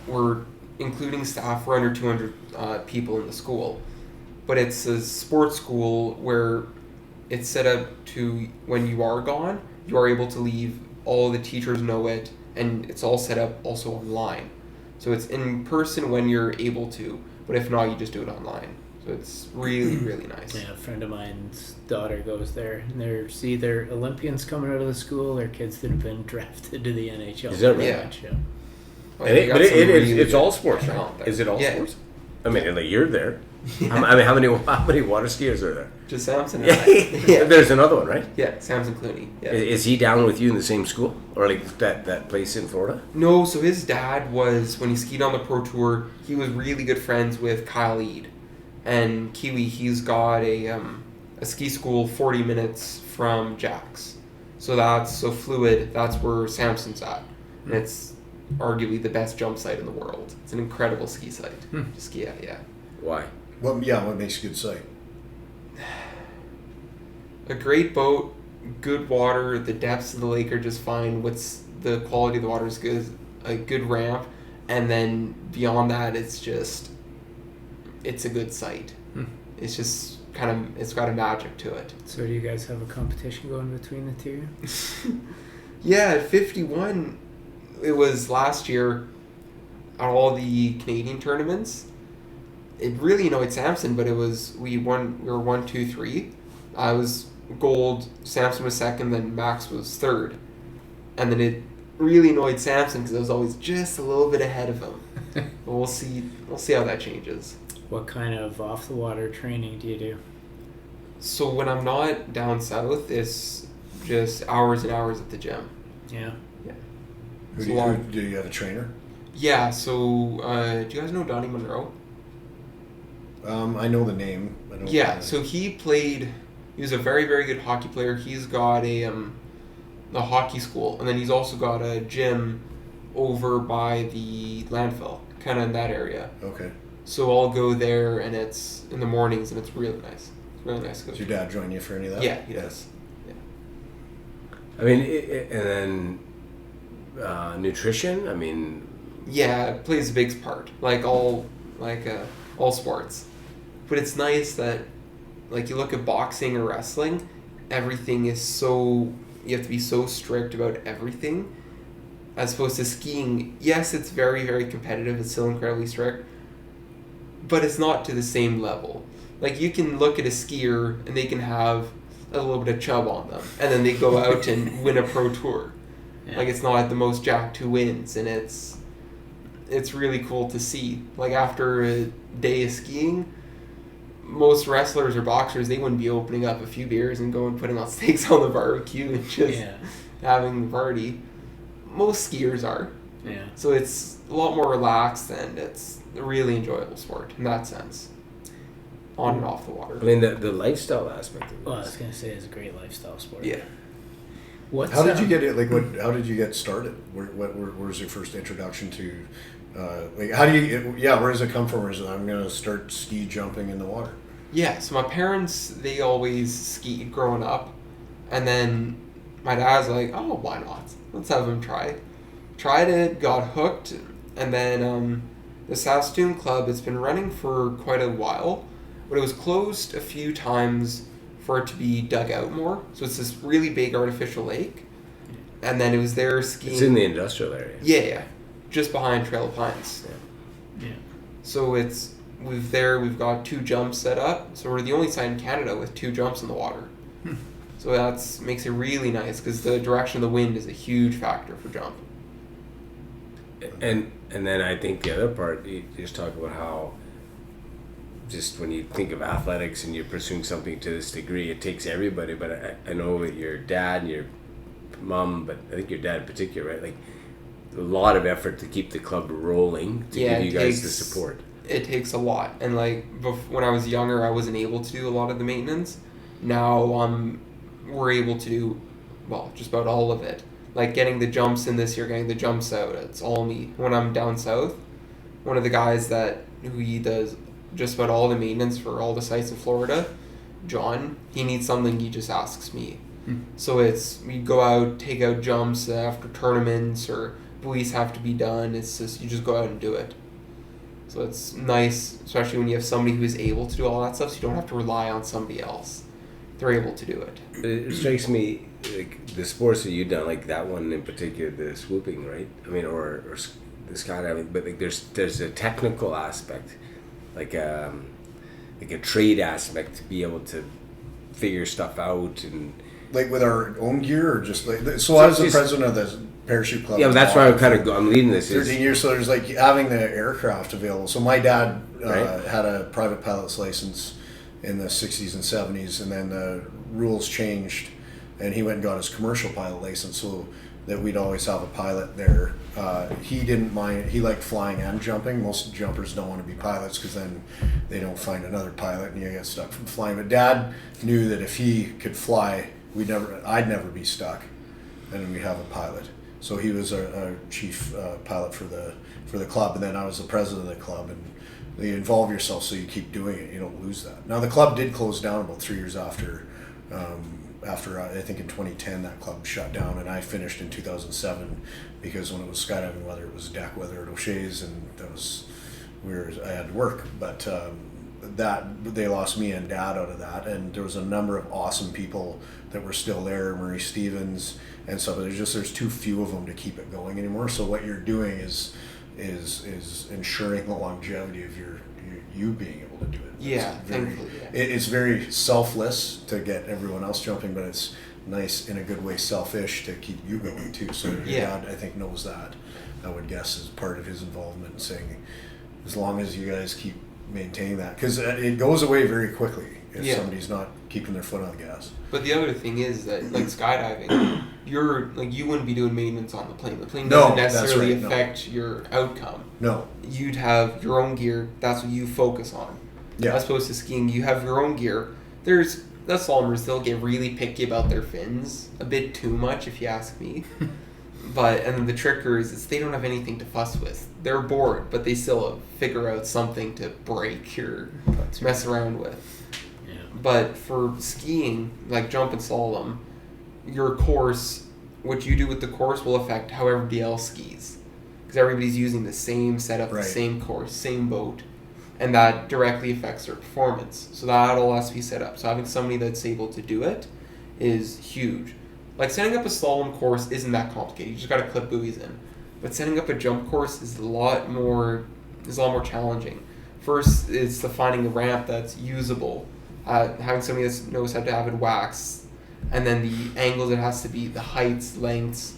we're including staff, we're under 200 people in the school. But it's a sports school where it's set up to, when you are gone, you are able to leave, all the teachers know it, and it's all set up also online. So it's in person when you're able to, but if not, you just do it online. So it's really, really nice. Yeah, a friend of mine's daughter goes there, and there's either Olympians coming out of the school or kids that have been drafted to the NHL. Is that right? Yeah. Yeah. Well, It's all sports, right? Is it all sports? I mean, like you're there. I mean, how many water skiers are there? Just Samson and I. Yeah. There's another one, right? Yeah, Samson Clooney. Yeah. Is he down with you in the same school, or like that place in Florida? No, so his dad was, when he skied on the Pro Tour, he was really good friends with Kyle Eade. And Kiwi, he's got a ski school 40 minutes from Jack's. So Fluid, that's where Samson's at. And it's arguably the best jump site in the world. It's an incredible ski site to ski at, yeah. Why? What makes a good site? A great boat, good water, the depths of the lake are just fine. The quality of the water is good, a good ramp, and then beyond that, it's a good site. It's just it's got a magic to it. So do you guys have a competition going between the two? Yeah, at 51, it was last year at all the Canadian tournaments. It really annoyed Samson, but we were 1, 2, 3. I was gold, Samson was second, then Max was third. And then it really annoyed Samson because I was always just a little bit ahead of him. But we'll see how that changes. What kind of off the water training do you do? So when I'm not down south, it's just hours and hours at the gym. Yeah. Do you have a trainer? Yeah, so do you guys know Donnie Monroe? I know the name. So he was a very, very good hockey player. He's got a hockey school, and then he's also got a gym over by the landfill, kind of in that area. Okay. So I'll go there, and it's in the mornings, and it's really nice. It's really nice to go. Does your dad join you for any of that? Yeah, he does. Yeah. I mean, and then nutrition. I mean, yeah, it plays a big part, like all sports. But it's nice that, like, you look at boxing or wrestling, everything is you have to be so strict about everything, as opposed to skiing. Yes, it's very, very competitive. It's still incredibly strict, but it's not to the same level. Like, you can look at a skier and they can have a little bit of chub on them, and then they go out and win a pro tour. Yeah. Like, it's not the most jacked who wins, and it's really cool to see. Like, after a day of skiing, most wrestlers or boxers, they wouldn't be opening up a few beers and going putting on steaks on the barbecue and just having the party. Most skiers are. Yeah. So it's a lot more relaxed, and it's a really enjoyable sport in that sense. On and off the water. I mean, the lifestyle aspect of it. Well, I was going to say it's a great lifestyle sport. Yeah. How did you get it? Like, how did you get started? Where was your first introduction to? How do you? Where does it come from? Or is it, I'm going to start ski jumping in the water? Yeah. So my parents, they always skied growing up, and then my dad's like, "Oh, why not? Let's have him try." Tried it, got hooked, and then the Saskatoon club. It's been running for quite a while, but it was closed a few times for it to be dug out more. So it's this really big artificial lake. And then it was there skiing. It's in the industrial area. Yeah. Just behind Trail of Pines. Yeah. So we've got 2 jumps set up. So we're the only site in Canada with 2 jumps in the water. So that makes it really nice because the direction of the wind is a huge factor for jump. And then I think the other part, you just talk about how just when you think of athletics and you're pursuing something to this degree, it takes everybody. But I know with your dad and your mom, but I think your dad in particular, right? Like a lot of effort to keep the club rolling to give you guys the support. It takes a lot. And like when I was younger, I wasn't able to do a lot of the maintenance. Now we're able to do, well, just about all of it. Like getting the jumps in this year, getting the jumps out, it's all me. When I'm down south, one of the guys who he does just about all the maintenance for all the sites in Florida, John, he needs something, he just asks me. So we go out, take out jumps after tournaments or buoys have to be done. It's just, you just go out and do it. So it's nice, especially when you have somebody who is able to do all that stuff, so you don't have to rely on somebody else. They're able to do it. It strikes me, like the sports that you've done, like that one in particular, the swooping, right? I mean, or the skydiving, but like there's a technical aspect, like a trade aspect to be able to figure stuff out and like with our own gear, or just like so. I was the president of parachute club. Yeah, that's why I'm leading this. 13 years, so there's like having the aircraft available. So my dad Right. had a private pilot's license in the 60s and 70s, and then the rules changed, and he went and got his commercial pilot license so that we'd always have a pilot there. He didn't mind. He liked flying and jumping. Most jumpers don't want to be pilots because then they don't find another pilot and you get stuck from flying. But Dad knew that if he could fly, I'd never be stuck, and we'd have a pilot. So he was a chief pilot for the club, and then I was the president of the club. And you involve yourself so you keep doing it. You don't lose that. Now the club did close down about 3 years after I think in 2010 that club shut down, and I finished in 2007 because when it was skydiving weather, it was deck weather at O'Shea's, and I had to work. But that they lost me and Dad out of that, and there was a number of awesome people that were still there, Murray Stevens and stuff. There's too few of them to keep it going anymore. So what you're doing is ensuring the longevity of you being able to do it. Yeah, thankfully. Yeah. It's very selfless to get everyone else jumping, but it's nice in a good way, selfish to keep you going too. So your dad, I think, knows that. I would guess as part of his involvement in saying, as long as you guys keep maintaining that, because it goes away very quickly if somebody's not keeping their foot on the gas. But the other thing is that, like skydiving, you wouldn't be doing maintenance on the plane. The plane doesn't necessarily affect your outcome. No. You'd have your own gear. That's what you focus on. Yeah. As opposed to skiing, you have your own gear. The Somers, they'll get really picky about their fins. A bit too much, if you ask me. And then the trickers, they don't have anything to fuss with. They're bored, but they still figure out something to break or mess around with. Yeah. But for skiing, like jump and slalom, your course, what you do with the course will affect how everybody else skis. Because everybody's using the same setup, the same course, same boat. And that directly affects their performance. So that all has to be set up. So having somebody that's able to do it is huge. Like setting up a slalom course isn't that complicated. You just got to clip buoys in. But setting up a jump course is a lot more challenging. First, it's the finding a ramp that's usable. Having somebody that knows how to have it wax, and then the angles it has to be, the heights, lengths,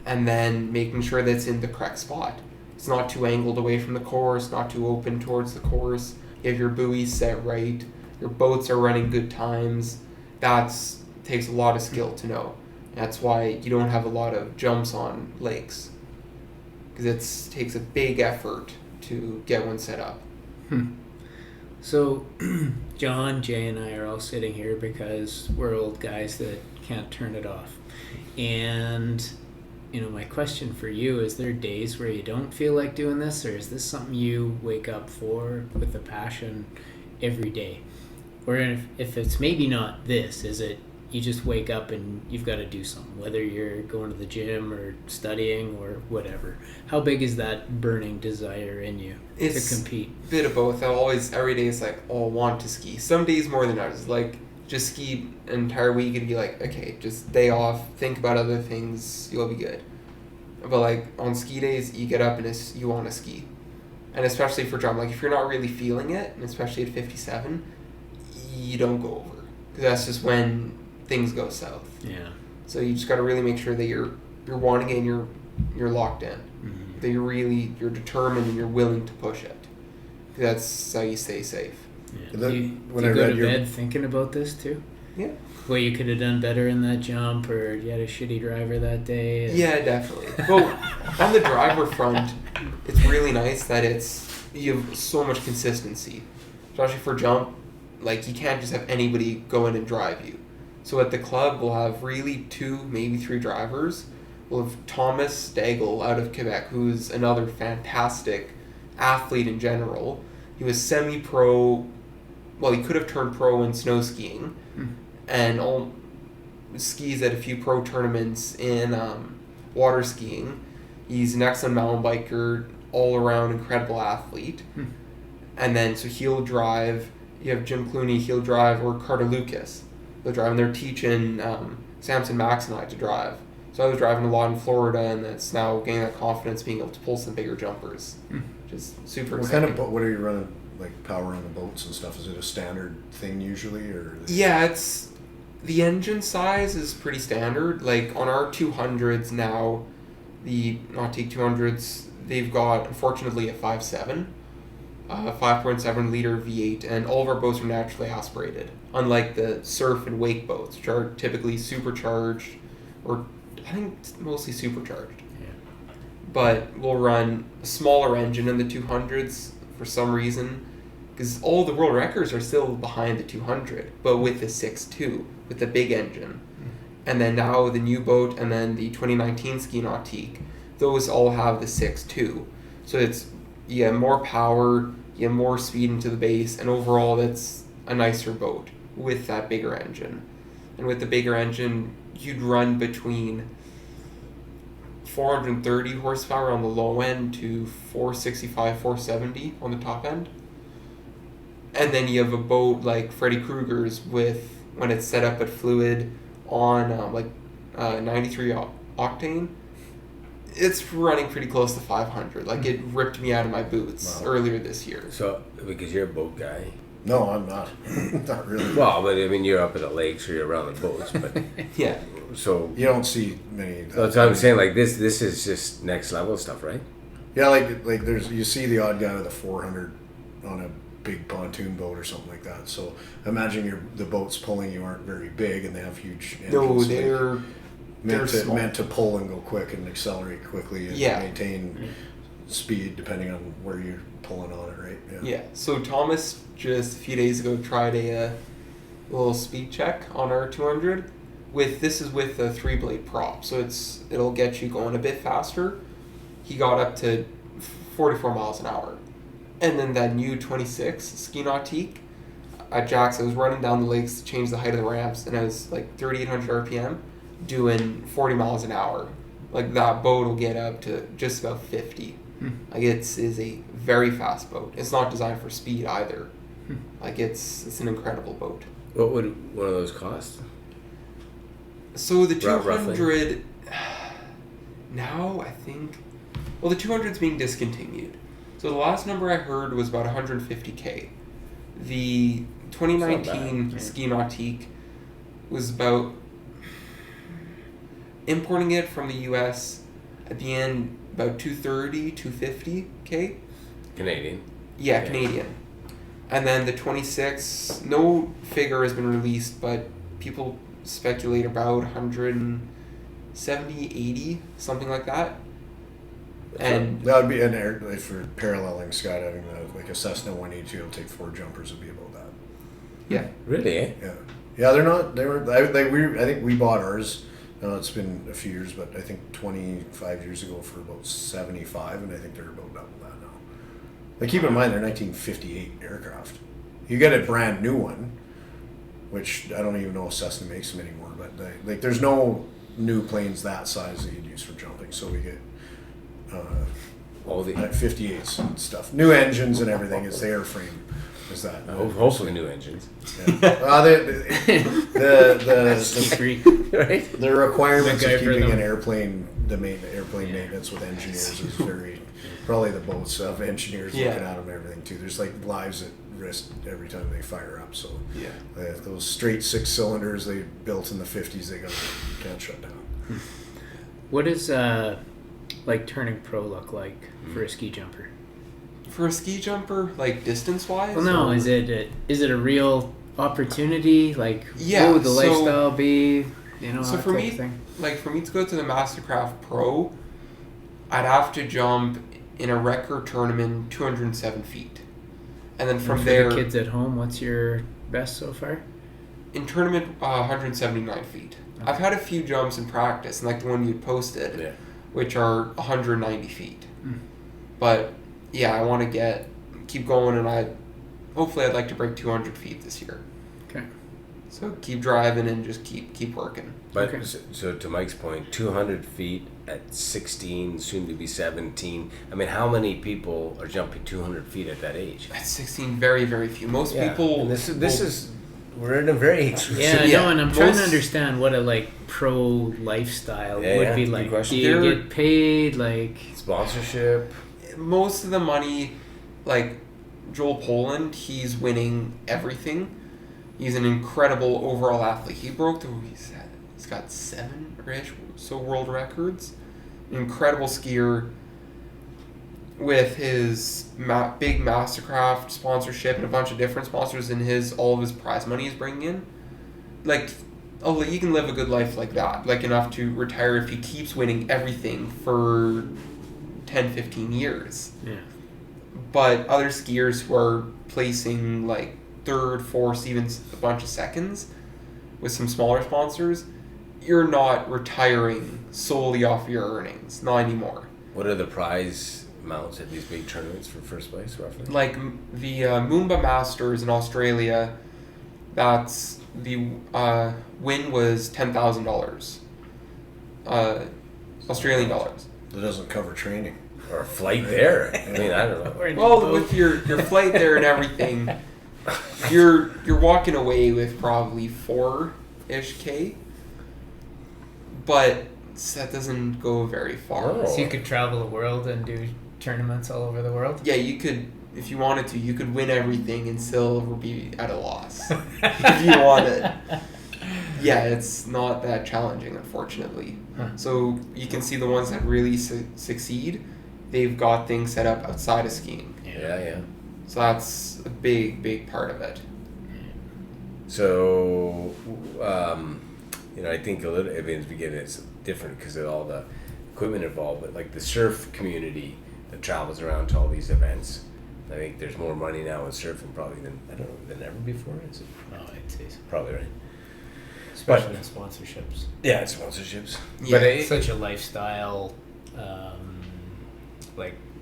and then making sure that it's in the correct spot. It's not too angled away from the course, not too open towards the course. You have your buoys set right. Your boats are running good times. Takes a lot of skill to know. That's why you don't have a lot of jumps on lakes, because it takes a big effort to get one set up. So, John, Jay, and I are all sitting here because we're old guys that can't turn it off. And my question for you, is there days where you don't feel like doing this, or is this something you wake up for with a passion every day? Or if it's maybe not this, is it you just wake up and you've got to do something, whether you're going to the gym or studying or whatever? How big is that burning desire in you to compete? A bit of both. Every day is like, I want to ski. Some days more than others. Like, just ski an entire week and be like, okay, just day off, think about other things, you'll be good. But like on ski days, you get up and you want to ski. And especially for jump, like if you're not really feeling it, and especially at 57, you don't go over. Because that's just when things go south. Yeah. So you just got to really make sure that you're wanting it and you're locked in. Mm-hmm. That you're determined and you're willing to push it. That's how you stay safe. Yeah. Do you go to bed thinking about this too? Yeah. Well, you could have done better in that jump, or you had a shitty driver that day. Yeah, definitely. Well, on the driver front, it's really nice that you have so much consistency. Especially for jump, like you can't just have anybody go in and drive you. So at the club, we'll have really 2, maybe 3 drivers. We'll have Thomas Daigle out of Quebec, who's another fantastic athlete in general. He was semi-pro. Well, he could have turned pro in snow skiing, and skis at a few pro tournaments in water skiing. He's an excellent mountain biker, all-around incredible athlete. And then, so he'll drive. You have Jim Clooney, he'll drive, or Carter Lucas. They'll drive, and they're teaching Samson Max and I to drive. So I was driving a lot in Florida, and that's now getting that confidence, being able to pull some bigger jumpers. Just super exciting. What are you running, like power on the boats and stuff? Is it a standard thing usually, or? Yeah, The engine size is pretty standard. Like on our 200s now, the Nautique 200s, they've got, unfortunately, a 5.7, 5.7 liter V8, and all of our boats are naturally aspirated. Unlike the surf and wake boats, which are typically supercharged, or I think mostly supercharged. Yeah. But we'll run a smaller engine in the 200s for some reason, because all the world records are still behind the 200, but with the 6.2, with the big engine. And then now the new boat and then the 2019 Ski Nautique, those all have the 6.2. So it's, you have more power, you have more speed into the base, and overall that's a nicer boat with that bigger engine. And with the bigger engine, you'd run between 430 horsepower on the low end to 465, 470 on the top end. And then you have a boat like Freddy Krueger's with, when it's set up at fluid on 93 octane, it's running pretty close to 500. Like, it ripped me out of my boots earlier this year. So, because you're a boat guy. No, I'm not. Not really. Well, but I mean, you're up at the lakes or you're around the boats, but Yeah. so You don't see many. that's what I'm saying. Like this is just next level stuff, right? Yeah, like there's, you see the odd guy with a 400 on a big pontoon boat or something like that. So imagine the boats pulling you aren't very big and they have huge engines. No, So they're small. meant to pull and go quick and accelerate quickly and Yeah. maintain speed depending on where you're pulling on it, right? Yeah. So Thomas just a few days ago tried a little speed check on our 200. This is with a 3-blade prop, so it'll get you going a bit faster. He got up to 44 miles an hour. And then that new 26 Ski Nautique at Jack's, I was running down the lakes to change the height of the ramps, and I was like 3,800 RPM doing 40 miles an hour. Like, that boat will get up to just about 50. Like, is a very fast boat. It's not designed for speed either. Like, it's an incredible boat. What would one of those cost? So the Roughly. 200 now, I think, well, the 200's being discontinued. So the last number I heard was about 150K. The 2019 bad. Ski Nautique was about, importing it from the US at the end, about 230, 250K. Canadian. Yeah, Yeah. Canadian. And then the 26, no figure has been released, but people speculate about 170, 80, something like that. And That would be an air, like for paralleling skydiving, like a Cessna 182, it'll take 4 jumpers, would be about that. yeah, Really? Eh? Yeah, they're not. They were. I think we bought ours. It's been a few years, but I think 25 years ago for about 75, and I think they're about double that now. Like, keep in mind they're 1958 aircraft. You get a brand new one, which I don't even know if Cessna makes them anymore. But there's no new planes that size that you'd use for jumping. So we get All the 58s and stuff, new engines and everything. It's the airframe. Is that? hopefully new engines, Yeah. The Free. right? The requirements The guy of for keeping them. an airplane, airplane maintenance with engineers is very, probably the boats of engineers Yeah. looking at them and everything too. There's like lives at risk every time they fire up. So yeah. those straight 6 cylinders they built in the 50s, can't shut down. What does like turning pro look like for a ski jumper? For a ski jumper, like distance-wise? Well, no, is it a real opportunity? Like, Yeah, what would the so- lifestyle be? You know, So that for type me, of thing. like for me to go to the Mastercraft Pro, I'd have to jump in a record tournament 207 feet. And then from for there, the kids at home, what's your best so far? in tournament, 179 feet. Okay. I've had a few jumps in practice, like the one you posted, Yeah. which are 190 feet. Mm. But yeah, I want to keep going, and hopefully I'd like to break 200 feet this year. Okay. So keep driving and just keep working. But Okay. so to Mike's point, 200 feet at 16, soon to be 17. I mean, how many people are jumping 200 feet at that age? At 16, very, very few. Most people. And this is we're in a very exclusive. Yeah, I Yeah, know, and I'm trying to most- understand what a pro lifestyle Yeah, would yeah, be good like. question. Do you There- get paid like? Sponsorship. Most of the money, like Joel Poland, he's winning everything. He's an incredible overall athlete. He's got 7 or so world records. An incredible skier with his big Mastercraft sponsorship and a bunch of different sponsors in all of his prize money he's bringing in. Like, you can live a good life like that, like enough to retire if he keeps winning everything for 10, 15 years. Yeah. But other skiers who are placing like 3rd, 4th, even a bunch of seconds with some smaller sponsors, you're not retiring solely off your earnings. Not anymore. What are the prize amounts at these big tournaments for first place, roughly? Like the Moomba Masters in Australia, that's the win was $10,000 Australian dollars. That doesn't cover training. Or a flight there. I mean, I don't know. Well, with your flight there and everything, you're walking away with probably 4-ish K. But that doesn't go very far. Oh. So you could travel the world and do tournaments all over the world? Yeah, you could, if you wanted to, you could win everything and still be at a loss. If you wanted. Yeah, it's not that challenging, unfortunately. Huh. So you can see the ones that really succeed, they've got things set up outside of skiing. Yeah. So that's a big, big part of it. So, I think a little, in the beginning it's different because of all the equipment involved, but like the surf community that travels around to all these events, I think there's more money now in surfing probably than ever before. Is it? Oh, I'd say so. Probably right. Especially in sponsorships. Yeah, it's sponsorships. Yeah, But It's such a lifestyle,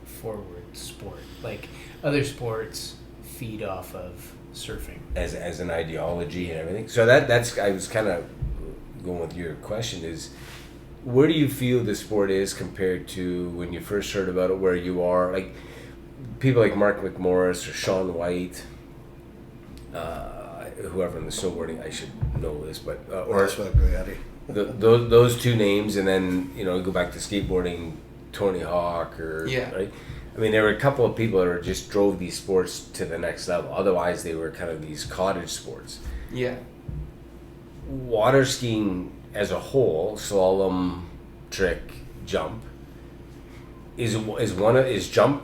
forward sport. Like, other sports feed off of surfing. as an ideology and everything. So that's I was kind of going with your question is, where do you feel the sport is compared to when you first heard about it, where you are? Like people like Mark McMorris or Shaun White, whoever in the snowboarding, I should know this, but those two names, and then go back to skateboarding, Tony Hawk right. I mean, there were a couple of people that just drove these sports to the next level. Otherwise, they were kind of these cottage sports. Yeah. Water skiing as a whole, slalom, trick, jump, is jump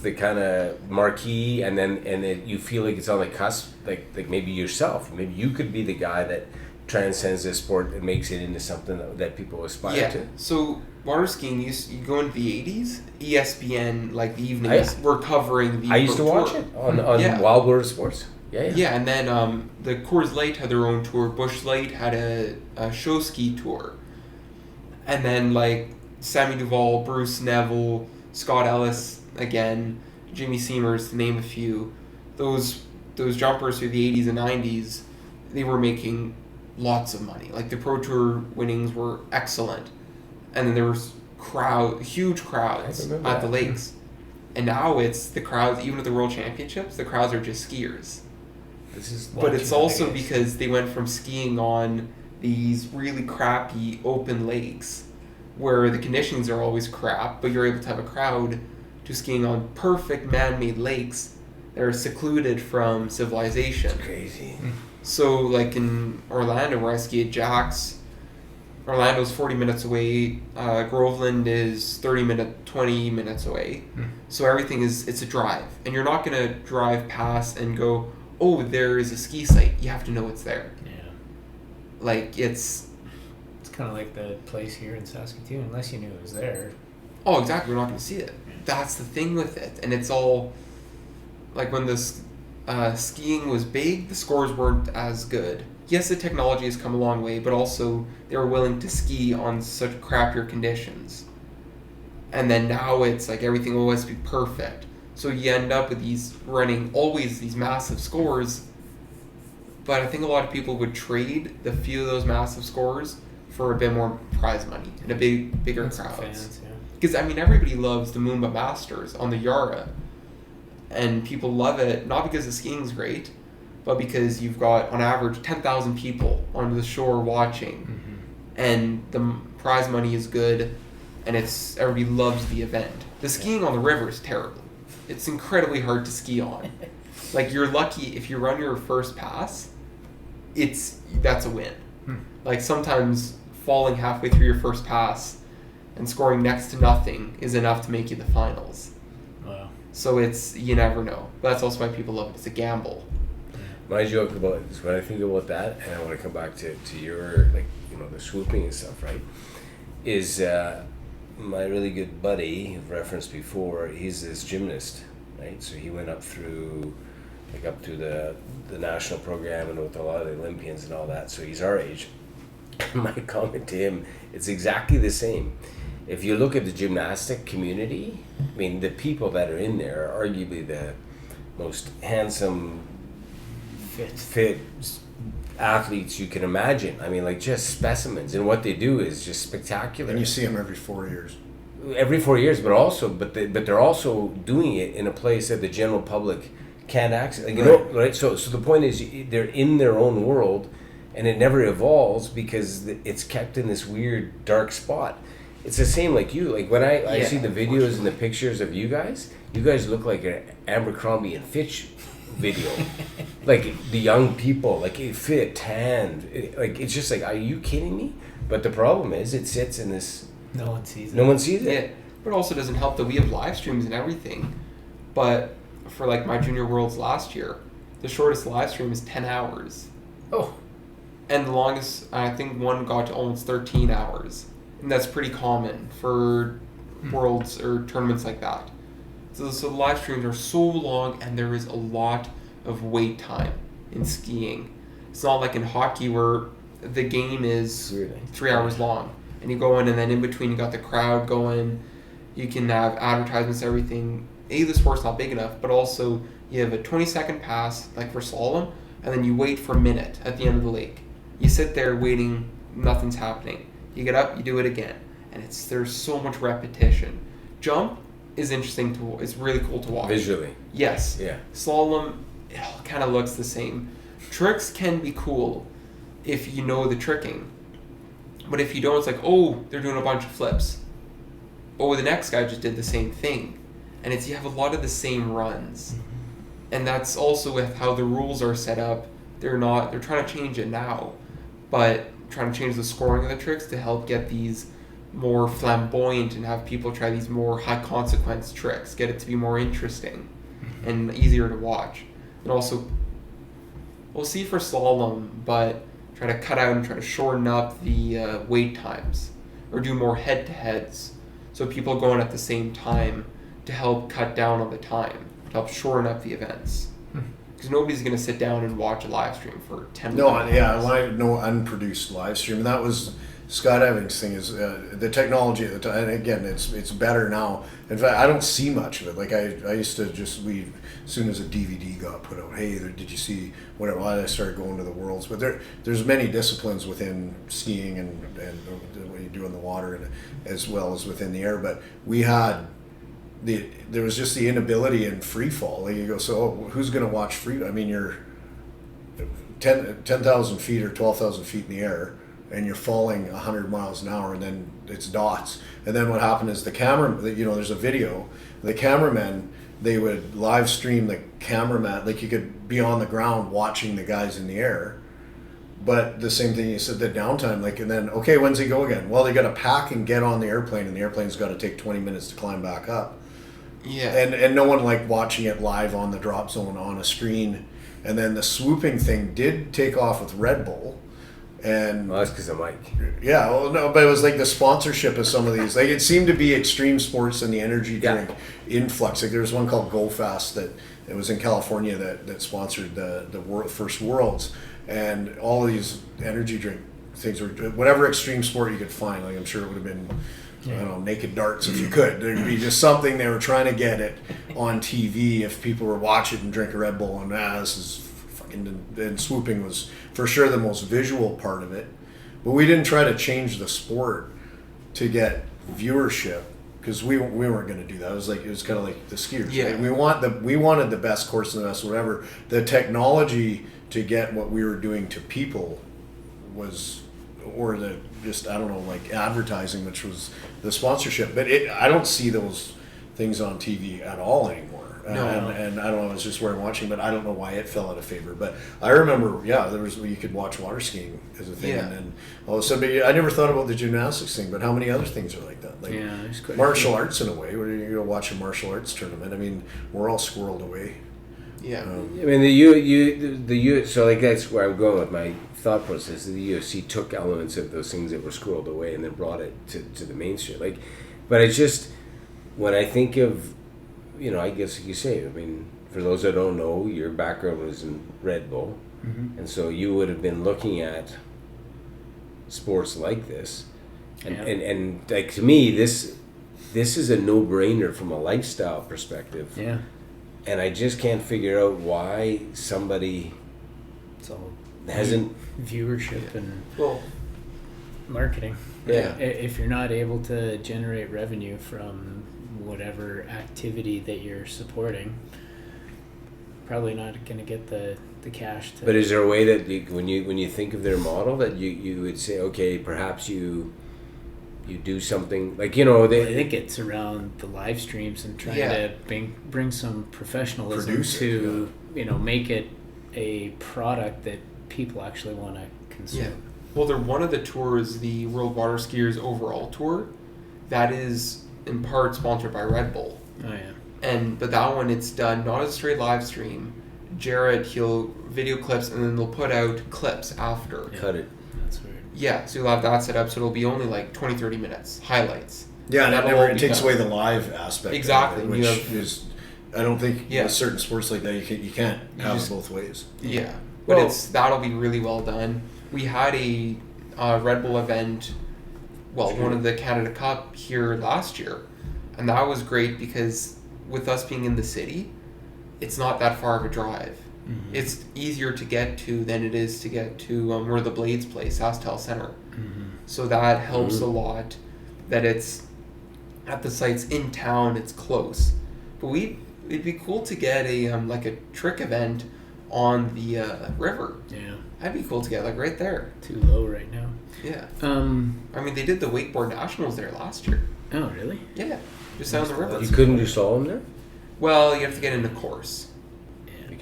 the kind of marquee, and you feel like it's on the cusp, like maybe yourself, maybe you could be the guy that transcends this sport and makes it into something that people aspire to. So water skiing, you go into the 80s, ESPN, like the evenings, were covering the I used to watch it on Wild World of Sports. Yeah, and then the Coors Light had their own tour. Busch Light had a show ski tour. And then like Sammy Duvall, Bruce Neville, Scott Ellis again, Jimmy Somers, to name a few. Those jumpers through the 80s and 90s, they were making lots of money. Like the Pro Tour winnings were excellent. And then there was huge crowds at the lakes. And now it's the crowds, even at the World Championships, the crowds are just skiers. But it's also because they went from skiing on these really crappy open lakes where the conditions are always crap, but you're able to have a crowd, to skiing on perfect man-made lakes that are secluded from civilization. It's crazy. So like in Orlando where I ski at Jack's, Orlando's 40 minutes away, Groveland is 20 minutes away. So everything it's a drive. And you're not going to drive past and go, oh, there is a ski site. You have to know it's there. Yeah. Like, it's kind of like the place here in Saskatoon. Unless you knew it was there. Oh, exactly. We're not going to see it. That's the thing with it. And it's all, like when this skiing was big, the scores weren't as good. Yes, the technology has come a long way, but also they were willing to ski on such crappier conditions. And then now it's like everything will always be perfect. So you end up with running always these massive scores. But I think a lot of people would trade the few of those massive scores for a bit more prize money and bigger crowds. Because, I mean, everybody loves the Moomba Masters on the Yarra. And people love it, not because the skiing's great, but because you've got, on average, 10,000 people on the shore watching. Mm-hmm. And the prize money is good, and everybody loves the event. The skiing on the river is terrible. It's incredibly hard to ski on. Like, you're lucky if you run your first pass, that's a win. Like sometimes falling halfway through your first pass and scoring next to nothing is enough to make you the finals. Wow. So you never know. But that's also why people love it. It's a gamble. My joke about is when I think about that, and I want to come back to your, like, you know, the swooping and stuff, right? Is my really good buddy, I've referenced before, he's this gymnast, right? So he went up through the national program and with a lot of the Olympians and all that. So he's our age. My comment to him, it's exactly the same. If you look at the gymnastic community, I mean, the people that are in there are arguably the most handsome, fit athletes you can imagine. I mean, like, just specimens, and what they do is just spectacular. And you see them every 4 years. Every 4 years, but they're also doing it in a place that the general public can't access. Like, you know, right? So the point is, they're in their own world, and it never evolves because it's kept in this weird dark spot. It's the same like you. Like when I see the videos and the pictures of you guys look like an Abercrombie and Fitch video. Like the young people, like fit, tanned. Like it's just like, are you kidding me? But the problem is, it sits in this. No one sees it. No one sees it. Yeah, but it also doesn't help that we have live streams and everything. But for like my junior worlds last year, the shortest live stream is 10 hours. Oh. And the longest, I think one got to almost 13 hours. And that's pretty common for worlds or tournaments like that. So the live streams are so long, and there is a lot of wait time in skiing. It's not like in hockey where the game is 3 hours long. And you go in, and then in between you got the crowd going. You can have advertisements, everything. The sport's not big enough, but also you have a 20-second pass, like for slalom, and then you wait for a minute at the end of the lake. You sit there waiting, nothing's happening. You get up, you do it again, and there's so much repetition. Jump is interesting it's really cool to watch. Visually. Yes. Yeah. Slalom, it all kind of looks the same. Tricks can be cool if you know the tricking. But if you don't, it's like, oh, they're doing a bunch of flips. Oh, the next guy just did the same thing. And you have a lot of the same runs. And that's also with how the rules are set up. They're trying to change it now, but trying to change the scoring of the tricks to help get these more flamboyant and have people try these more high consequence tricks, get it to be more interesting and easier to watch. And also, we'll see for slalom, but try to cut out and try to shorten up the wait times, or do more head-to-heads, so people going at the same time to help cut down on the time, to help shorten up the events. Because nobody's going to sit down and watch a live stream for 10 minutes. No unproduced live stream. And that was skydiving's thing, is the technology at the time. And again, it's better now. In fact, I don't see much of it. Like I used to as soon as a DVD got put out, hey, did you see whatever? Well, I started going to the worlds. But there's many disciplines within skiing and what you do in the water, and as well as within the air. But we had there was just the inability in free fall. Like you go, so who's going to watch free? I mean, you're 10,000 feet or 12,000 feet in the air, and you're falling 100 miles an hour, and then it's dots. And then what happened is there's a video. The cameramen, they would live stream the cameraman, like you could be on the ground watching the guys in the air. But the same thing you said, the downtime, and then, okay, when's he go again? Well, they got to pack and get on the airplane, and the airplane's got to take 20 minutes to climb back up. Yeah. And no one liked watching it live on the drop zone on a screen. And then the swooping thing did take off with Red Bull. And well, that's because of Mike. Yeah, well, no, but it was like the sponsorship of some of these. Like it seemed to be extreme sports and the energy drink influx. Like there was one called Go Fast that it was in California that sponsored the first Worlds, and all of these energy drink things were whatever extreme sport you could find. Like I'm sure it would have been, I don't know, naked darts if you could. There'd be just something they were trying to get it on TV if people were watching and drink a Red Bull, and this is fucking. And swooping was for sure the most visual part of it, but we didn't try to change the sport to get viewership because we weren't going to do that. It was kind of like the skiers. Yeah. Right? We wanted the best course and the best whatever. The technology to get what we were doing to people was, or I don't know, like advertising, which was the sponsorship. But I don't see those things on TV at all anymore. No. And I don't know, it's just where I'm watching, but I don't know why it fell out of favor. But I remember, you could watch water skiing as a thing, and then all of a sudden, but I never thought about the gymnastics thing, but how many other things are like that? Like there's quite martial arts in a way, where you go watch a martial arts tournament. I mean, we're all squirreled away. Yeah. I mean, the so like that's where I'm going with my thought process. The UFC took elements of those things that were squirreled away and then brought it to the mainstream. Like, but it's just when I think of, I guess you say, I mean, for those that don't know, your background was in Red Bull, and so you would have been looking at sports like this, and like to me, this is a no-brainer from a lifestyle perspective. Yeah. And I just can't figure out why somebody hasn't viewership and marketing. Yeah. If you're not able to generate revenue from whatever activity that you're supporting, probably not going to get the cash to. But is there a way that when you think of their model that you would say, okay, perhaps you do something like I think it's around the live streams and trying to bring some professionalism to make it a product that people actually want to consume. Yeah. Well, they're one of the tours, the World Water Skiers Overall Tour, that is in part sponsored by Red Bull. Oh yeah. But that one, it's done not as a straight live stream. Jared, he'll video clips and then they'll put out clips after. Cut it. That's weird. Yeah, so you'll have that set up, so it'll be only like 20-30 minutes, highlights. Yeah, and That'll it takes away the live aspect. Exactly. Of it, which is, I don't think with certain sports like that you can't have it both ways. Yeah, but that'll be really well done. We had a Red Bull event, one of the Canada Cup here last year, and that was great because with us being in the city, it's not that far of a drive. Mm-hmm. It's easier to get to than it is to get to where the Blades play, SaskTel Center. Mm-hmm. So that helps a lot that it's at the sites in town, it's close. But it'd be cool to get a like a trick event on the river. Yeah. That'd be cool to get like right there. Too low right now. Yeah. I mean, they did the wakeboard nationals there last year. Oh, really? Yeah. Just down the river. You couldn't do slalom there? Well, you have to get in the course.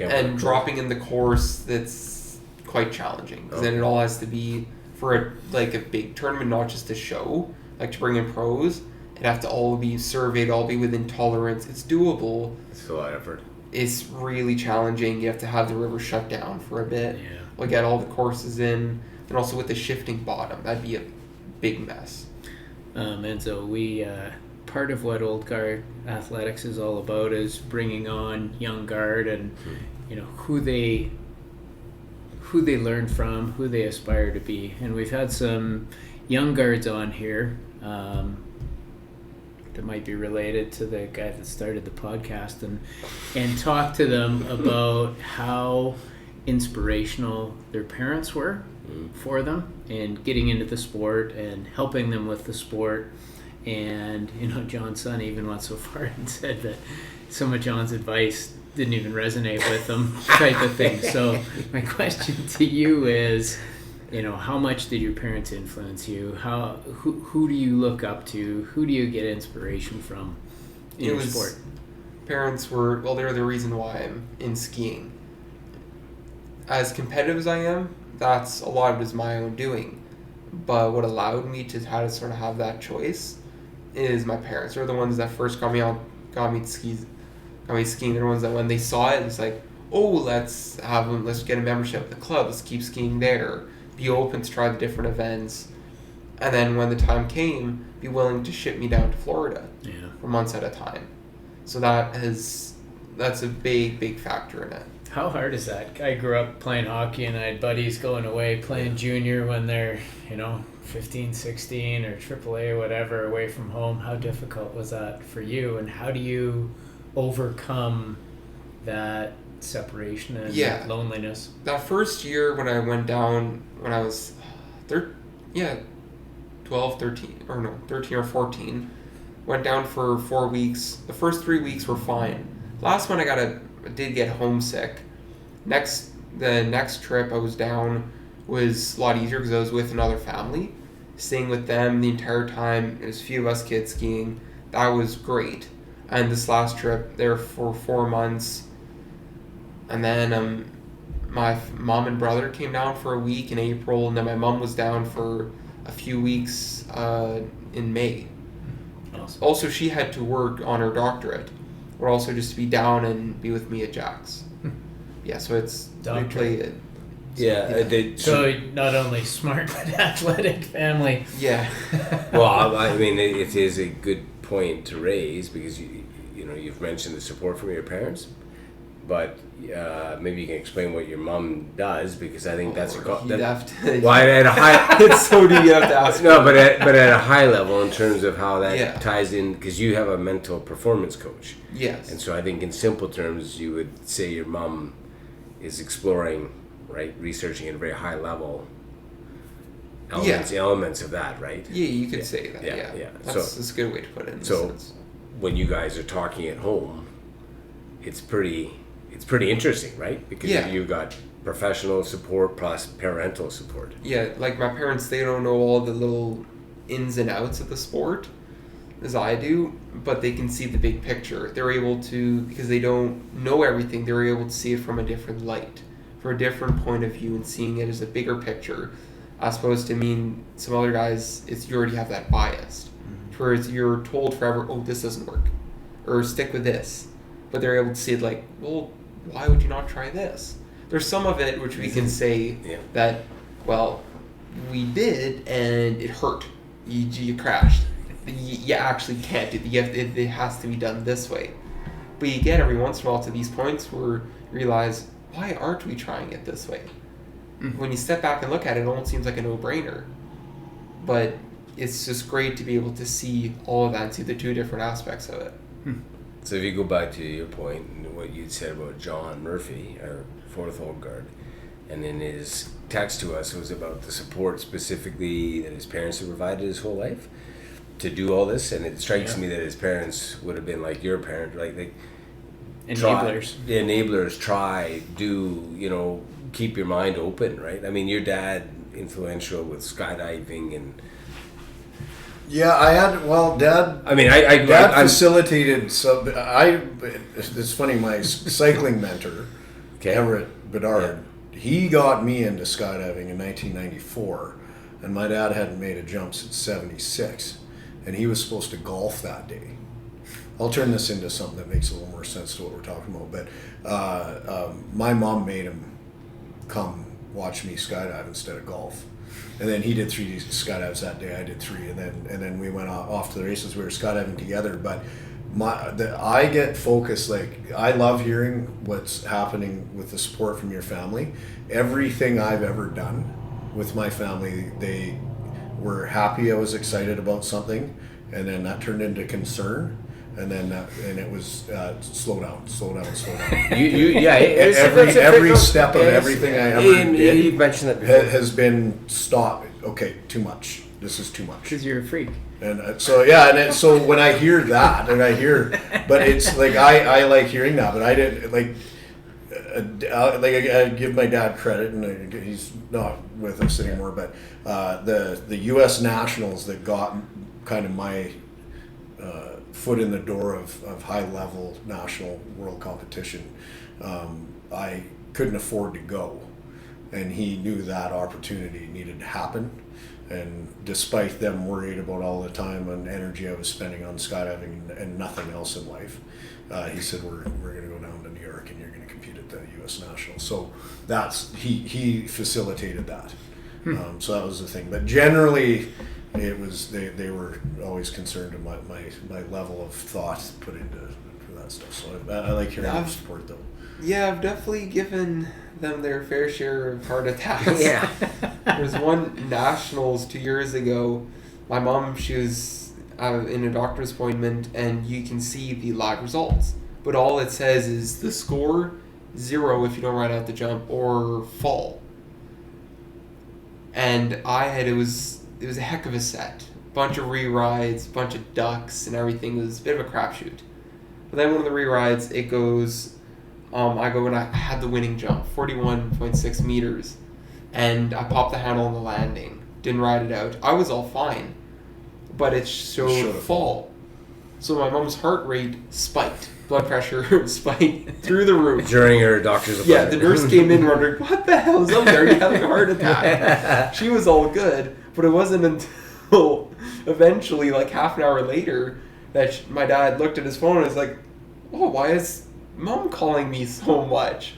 And dropping in the course, that's quite challenging because then it all has to be for a big tournament, not just a show, like to bring in pros. It'd have to all be surveyed, all be within tolerance. It's doable. It's a lot of effort. It's really challenging. You have to have the river shut down for a bit. Yeah. We'll get all the courses in, and also with the shifting bottom, that'd be a big mess. Enzo, we part of what Old Guard Athletics is all about is bringing on young guard and who they learn from, who they aspire to be, and we've had some young guards on here that might be related to the guy that started the podcast, and talk to them about how inspirational their parents were for them and getting into the sport and helping them with the sport. And John's son even went so far and said that some of John's advice didn't even resonate with them, type of thing. So my question to you is, how much did your parents influence you? Who do you look up to? Who do you get inspiration from in your sport? Parents were, they're the reason why I'm in skiing. As competitive as I am, that's a lot of it is my own doing. But what allowed me to sort of have that choice is my parents. They're the ones that first got me skiing. They're the ones that when they saw it, it's like, let's get a membership at the club. Let's keep skiing there. Be open to try the different events. And then when the time came, be willing to ship me down to Florida for months at a time. So that's a big, big factor in it. How hard is that? I grew up playing hockey and I had buddies going away playing junior when they're, 15, 16 or AAA or whatever away from home. How difficult was that for you? And how do you overcome that separation and loneliness? That first year when I went down, when I was 13 or 14, went down for 4 weeks. The first 3 weeks were fine. Last one I did get homesick. The next trip I was down was a lot easier because I was with another family, staying with them the entire time. There's a few of us kids skiing. That was great. And this last trip, there for 4 months. And then my mom and brother came down for a week in April, and then my mom was down for a few weeks in May. Awesome. Also, she had to work on her doctorate, but also just to be down and be with me at Jack's. Yeah, so it's we play it. Yeah. So not only smart but athletic family. Yeah. Well, I mean, it is a good point to raise because you've mentioned the support from your parents, but maybe you can explain what your mom does because I think that's at a high. It's so do you have to ask? No, but at a high level in terms of how that ties in because you have a mental performance coach. Yes. And so I think in simple terms you would say your mom is exploring, right, researching at a very high level. Elements of that, right? Yeah, you could say that. Yeah. That's a good way to put it. So when you guys are talking at home, it's pretty interesting, right? Because you've got professional support plus parental support. Yeah, like my parents, they don't know all the little ins and outs of the sport as I do, but they can see the big picture. They're able to, because they don't know everything, they're able to see it from a different light, from a different point of view and seeing it as a bigger picture. As opposed to some other guys, you already have that bias. Whereas you're told forever, oh, this doesn't work. Or stick with this. But they're able to see it like, well, why would you not try this? There's some of it which we can say that, well, we did and it hurt. You crashed. You actually can't do it. It has to be done this way. But you get every once in a while to these points where you realize, why aren't we trying it this way? When you step back and look at it, it almost seems like a no-brainer. But it's just great to be able to see all of that and see the two different aspects of it. So if you go back to your point and what you said about John Murphy, our fourth old guard, and in his text to us was about the support specifically that his parents have provided his whole life to do all this, and it strikes me that his parents would have been like your parent, like they enablers, try, do, keep your mind open, right? I mean, your dad influential with skydiving and. Yeah, Dad. I mean, Dad facilitated. So it's funny. My cycling mentor, Everett Bedard, he got me into skydiving in 1994, and my dad hadn't made a jump since '76, and he was supposed to golf that day. I'll turn this into something that makes a little more sense to what we're talking about. But my mom made him come watch me skydive instead of golf. And then he did 3 skydives that day. I did 3, and then we went off to the races. We were skydiving together. But I get focused. Like, I love hearing what's happening with the support from your family. Everything I've ever done with my family, they were happy I was excited about something, and then that turned into concern. And then and it was slow down. Every step of everything I ever did you mentioned that has been stop. Okay, too much. This is too much. Because you're a freak. And so when I hear that, but it's like I like hearing that, but I didn't like. I give my dad credit, and he's not with us anymore. But the U.S. Nationals that got kind of my foot in the door of high level national world competition, I couldn't afford to go, and he knew that opportunity needed to happen. And despite them worried about all the time and energy I was spending on skydiving and nothing else in life, he said, we're going to go down to New York and you're going to compete at the U.S. Nationals. So that's he facilitated that. So that was the thing. But generally, it was they were always concerned about my level of thought put into that stuff. So I like hearing their support, though. Yeah, I've definitely given them their fair share of heart attacks. Yeah. There was one nationals 2 years ago. My mom, she was in a doctor's appointment, and you can see the live results. But all it says is the score, 0 if you don't ride out the jump, or fall. And it was a heck of a set. Bunch of re-rides, bunch of ducks and everything. It was a bit of a crapshoot. But then one of the re-rides, it goes, I go and I had the winning jump, 41.6 meters. And I popped the handle on the landing. Didn't ride it out. I was all fine. But it showed fall. So my mom's heart rate spiked. Blood pressure spiked through the roof. During her doctor's appointment. Yeah, the nurse came in wondering, what the hell is up there? Are you having a heart attack? She was all good, but it wasn't until eventually, like half an hour later, that my dad looked at his phone and was like, oh, why is Mom calling me so much?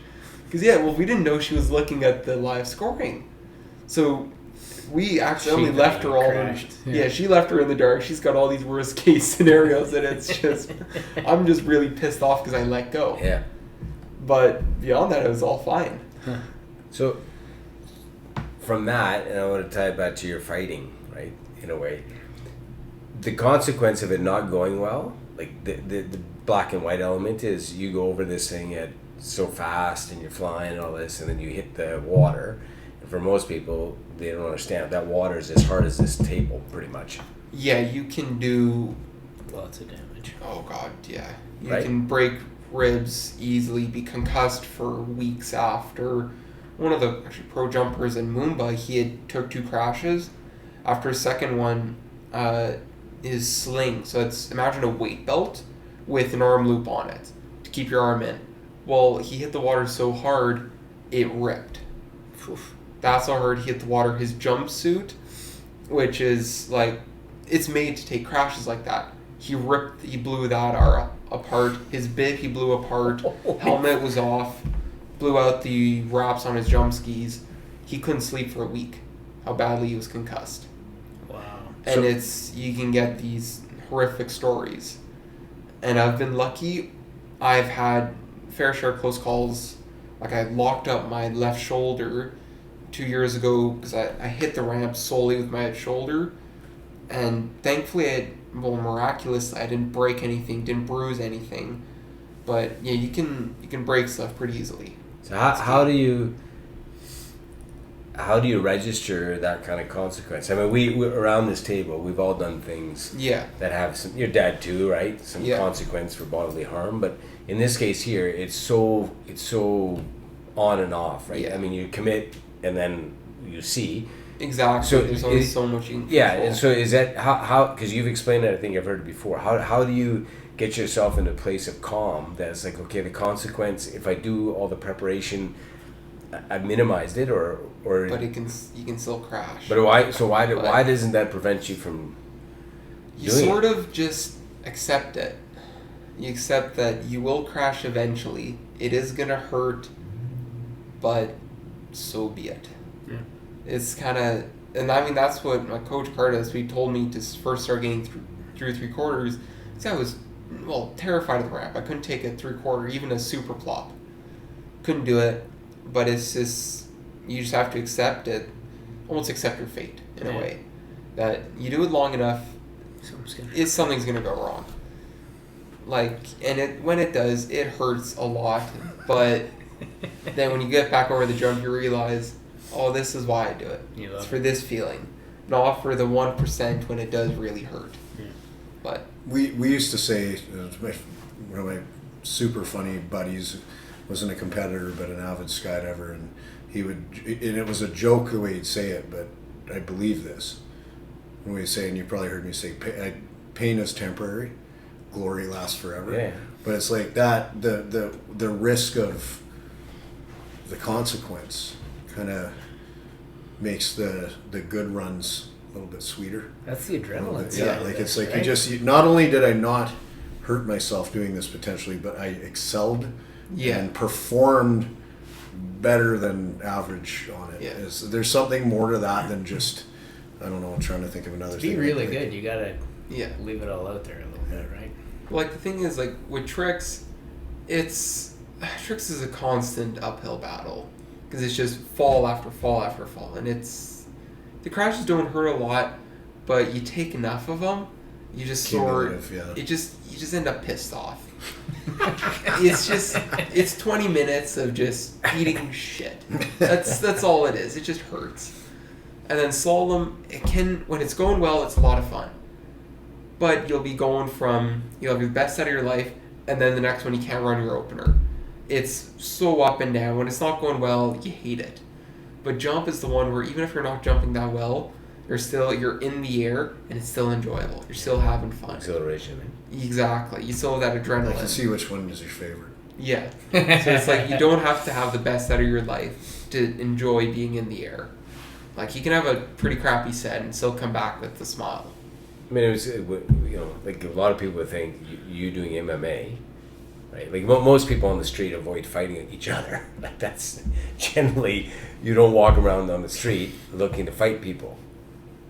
Because, we didn't know she was looking at the live scoring. So we accidentally left her all she left her in the dark. She's got all these worst case scenarios, and it's just, I'm just really pissed off because I let go. Yeah. But beyond that, it was all fine. So from that, and I want to tie it back to your fighting, right, in a way, the consequence of it not going well, like the black and white element is you go over this thing at so fast and you're flying and all this, and then you hit the water. And for most people, they don't understand that water is as hard as this table, pretty much. Yeah, you can do Lots of damage. Oh God, yeah. You Right. can break ribs easily, be concussed for weeks after. One of the pro jumpers in Mumbai, he had took 2 crashes. After his second one, his sling. So imagine a weight belt with an arm loop on it to keep your arm in. Well, he hit the water so hard, it ripped. Oof. That's how hard he hit the water. His jumpsuit, which is like, it's made to take crashes like that. He blew that apart. His bib, he blew apart. Helmet was off. Blew out the wraps on his jump skis. He couldn't sleep for a week. How badly he was concussed. Wow. And you can get these horrific stories. And I've been lucky. I've had fair share of close calls. Like I locked up my left shoulder 2 years ago because I hit the ramp solely with my shoulder. And thankfully, miraculously, I didn't break anything, didn't bruise anything. But yeah, you can break stuff pretty easily. So how do you register that kind of consequence? I mean, we around this table, we've all done things that have some. Your dad too, right? Some consequence for bodily harm, but in this case here, it's so on and off, right? Yeah. I mean, you commit and then you see. Exactly. So there's only so much you can control. Yeah, and so is that how? Because you've explained it, I think I've heard it before. How do you get yourself in a place of calm that's like, okay, the consequence, if I do all the preparation, I've minimized it, or but you can still crash. But why doesn't that prevent you from you doing sort it? of just accept it. You accept that you will crash eventually. It is gonna hurt, but so be it. Yeah. It's kind of, and I mean that's what my coach Curtis, he told me to first start getting through 3/4. Because I was terrified of the ramp. I couldn't take a 3/4, even a super plop. Couldn't do it. But it's just, you just have to accept it, almost accept your fate in a way. That you do it long enough, something's gonna go wrong. Like, and when it does, it hurts a lot. But then when you get back over the jump, you realize, oh, this is why I do it. It's for this feeling, not for the 1% when it does really hurt. Yeah. But we used to say, one of my super funny buddies wasn't a competitor but an avid skydiver, and and it was a joke the way he'd say it, but I believe this. When we say, and you probably heard me say, pain is temporary, glory lasts forever. Yeah. But it's like that, the risk of the consequence kind of makes the good runs a little bit sweeter. That's the adrenaline. It's like right? Not only did I not hurt myself doing this potentially, but I excelled and performed better than average on it. Yeah. There's something more to that than just, I don't know, I'm trying to think of another thing. To be really good, you gotta leave it all out there a little bit, right? Like the thing is, like with tricks, tricks is a constant uphill battle because it's just fall after fall after fall, and the crashes don't hurt a lot, but you take enough of them, you just you just end up pissed off. It's 20 minutes of just eating shit. That's all it is. It just hurts. And then slalom, when it's going well, it's a lot of fun. But you'll have your best set of your life, and then the next one you can't run your opener. It's so up and down. When it's not going well, you hate it. But jump is the one where even if you're not jumping that well, You're in the air, and it's still enjoyable. You're still having fun. Exhilaration. Exactly. You still have that adrenaline. I can see which one is your favorite. Yeah. So it's like you don't have to have the best out of your life to enjoy being in the air. Like you can have a pretty crappy set and still come back with a smile. I mean, like a lot of people would think you doing MMA, right? Like most people on the street avoid fighting each other. Like that's generally, you don't walk around on the street looking to fight people.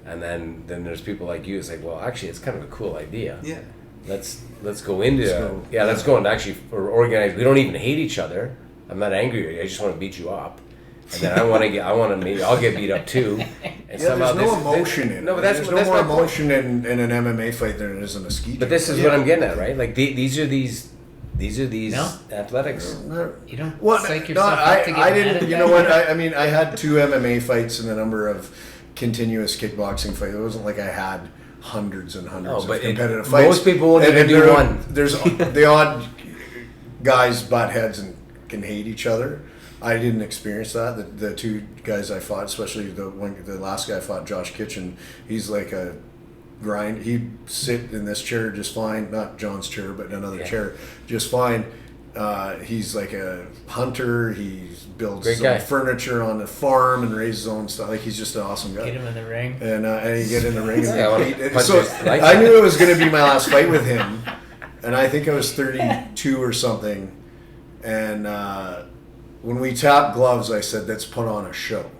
And then there's people like you. It's like, well, actually, it's kind of a cool idea. Yeah. Let's go into let's go and actually organize. We don't even hate each other. I'm not angry at you. I just want to beat you up. And then I'll get beat up too. And there's no emotion in it. No, but there's no more emotion in an MMA fight than there is in a ski jump. But this is what I'm getting at, right? Like these are these No. athletics. You don't Well, psych no, yourself up to get I mad didn't. at You that. know what? I mean, I had 2 MMA fights and a number of continuous kickboxing fights. It wasn't like I had hundreds and hundreds of competitive fights. Most people won't even do one. There's the odd guys butt heads and can hate each other. I didn't experience that. The 2 guys I fought, especially the last guy I fought, Josh Kitchen, he's like a grind. He'd sit in this chair just fine, not John's chair, but another chair just fine. He's like a hunter. He builds his own furniture on the farm and raises his own stuff. Like he's just an awesome guy. Get him in the ring. And you get in the ring. So I knew it was going to be my last fight with him, and I think I was 32 or something. And when we tapped gloves, I said, "Let's put on a show."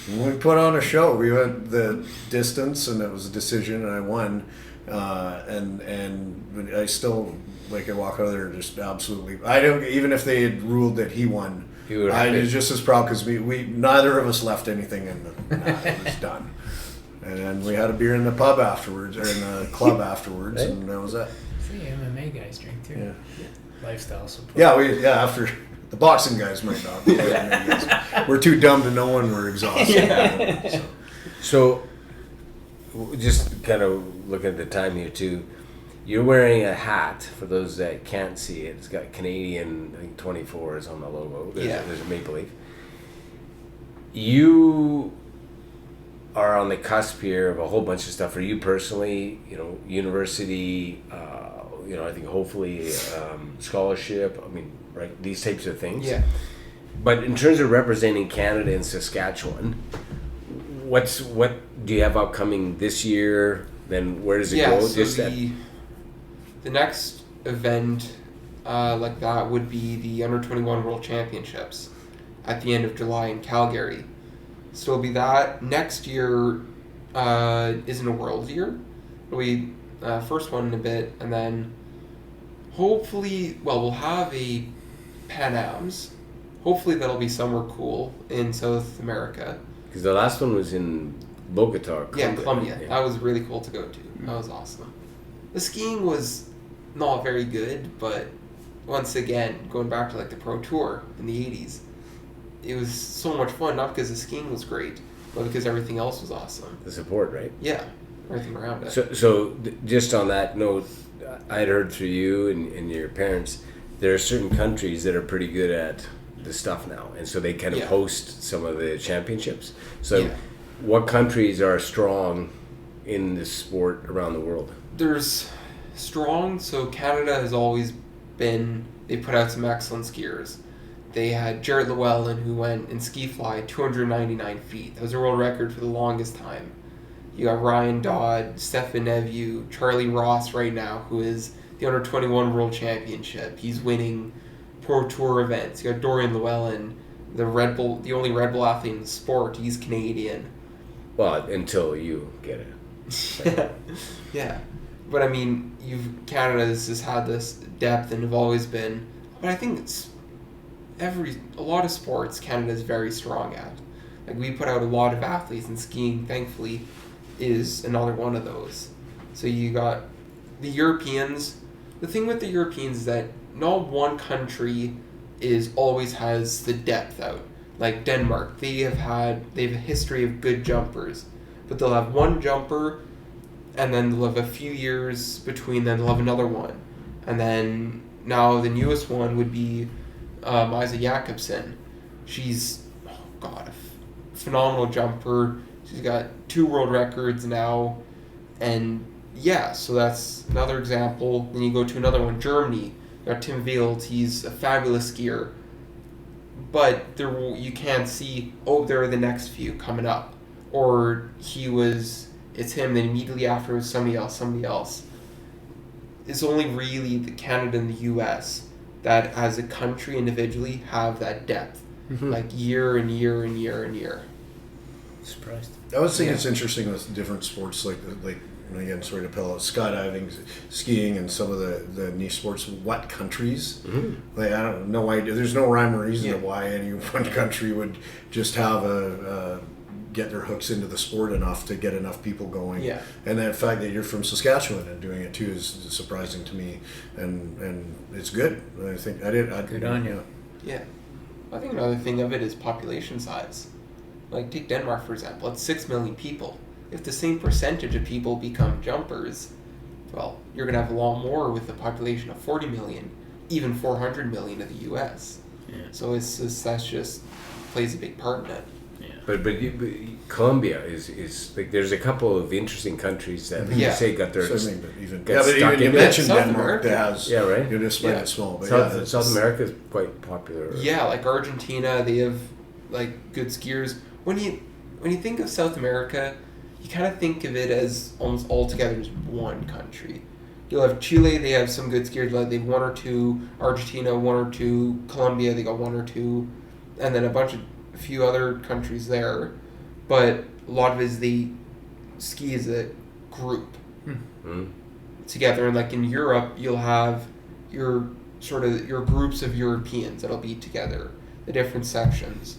When we put on a show, we went the distance, and it was a decision, and I won. And I still, like, I walk out of there just absolutely. I don't, even if they had ruled that he won, I was just as proud because we neither of us left anything in it was done. And then we had a beer in the pub afterwards, or in the club afterwards, and that was it. See, MMA guys drink too. Yeah. Lifestyle support. Yeah, after the boxing guys might not. But we're too dumb to know when we're exhausted. Yeah. So, just kind of looking at the time here too. You're wearing a hat, for those that can't see it. It's got Canadian, I think 24 is on the logo. There's a maple leaf. You are on the cusp here of a whole bunch of stuff for you personally, university, I think hopefully scholarship, right, these types of things. Yeah. But in terms of representing Canada and Saskatchewan, what do you have upcoming this year? Then where does it go? So the next event like that would be the Under 21 World Championships at the end of July in Calgary. So it'll be that. Next year isn't a World year. It'll be first one in a bit, and then hopefully, we'll have a Pan Ams. Hopefully that'll be somewhere cool in South America. Because the last one was in Bogota. Colombia. Yeah. That was really cool to go to. That was awesome. The skiing was not very good, but once again, going back to like the Pro Tour in the 80s, it was so much fun, not because the skiing was great, but because everything else was awesome. The support, right? Yeah, everything around it. So just on that note, I'd heard through you and your parents, there are certain countries that are pretty good at the stuff now, and so they kind of host some of the championships. So what countries are strong in this sport around the world? There's strong, so Canada has always been, they put out some excellent skiers. They had Jarrett Llewellyn, who went in ski fly 299 feet. That was a world record for the longest time. You got Ryan Dodd, Stefan Neviu, Charlie Ross right now, who is the Under 21 World Championship. He's winning Pro Tour events. You got Dorian Llewellyn, the only Red Bull athlete in the sport. He's Canadian. Well, until you get it. Yeah. But I mean, Canada's just had this depth and have always been. But I think it's a lot of sports Canada's very strong at. Like, we put out a lot of athletes, and skiing, thankfully, is another one of those. So you got the Europeans. The thing with the Europeans is that not one country always has the depth out. Like Denmark, they have a history of good jumpers, but they'll have one jumper, and then they'll have a few years between them, they'll have another one. And then now the newest one would be Maisa Jakobsen. She's, a phenomenal jumper. She's got 2 world records now, and yeah, so that's another example. Then you go to another one, Germany. You got Tim Wild. He's a fabulous skier, but you can't see, oh, there are the next few coming up, or it's him. Then immediately after, it was somebody else. It's only really the Canada and the U.S. that, as a country individually, have that depth, like year and year and year and year. Surprised. I always think it's interesting with different sports, like and again, sorry to pill out skydiving, skiing, and some of the niche sports. What countries? Like, I don't know why. There's no rhyme or reason to why any one country would just have get their hooks into the sport enough to get enough people going. Yeah. And the fact that you're from Saskatchewan and doing it too is surprising to me, and it's good. I think Good on you. Yeah. I think another thing of it is population size. Like, take Denmark, for example. It's 6 million people. If the same percentage of people become jumpers, well, you're going to have a lot more with a population of 40 million, even 400 million in the U.S. Yeah. So that just plays a big part in it. Yeah. But Colombia is like, there's a couple of interesting countries that you say got their even stuck you in mentioned South Denmark America. that has right. Despite it's small, but South America is quite popular. Yeah, like Argentina, they have like good skiers. When you think of South America, you kind of think of it as almost altogether as one country. You'll have Chile, they have some good skiers, they have 1 or 2. Argentina, 1 or 2. Colombia, they got 1 or 2. And then a few other countries there. But a lot of it is they ski as a group together. And like in Europe, you'll have your groups of Europeans that'll be together, the different sections.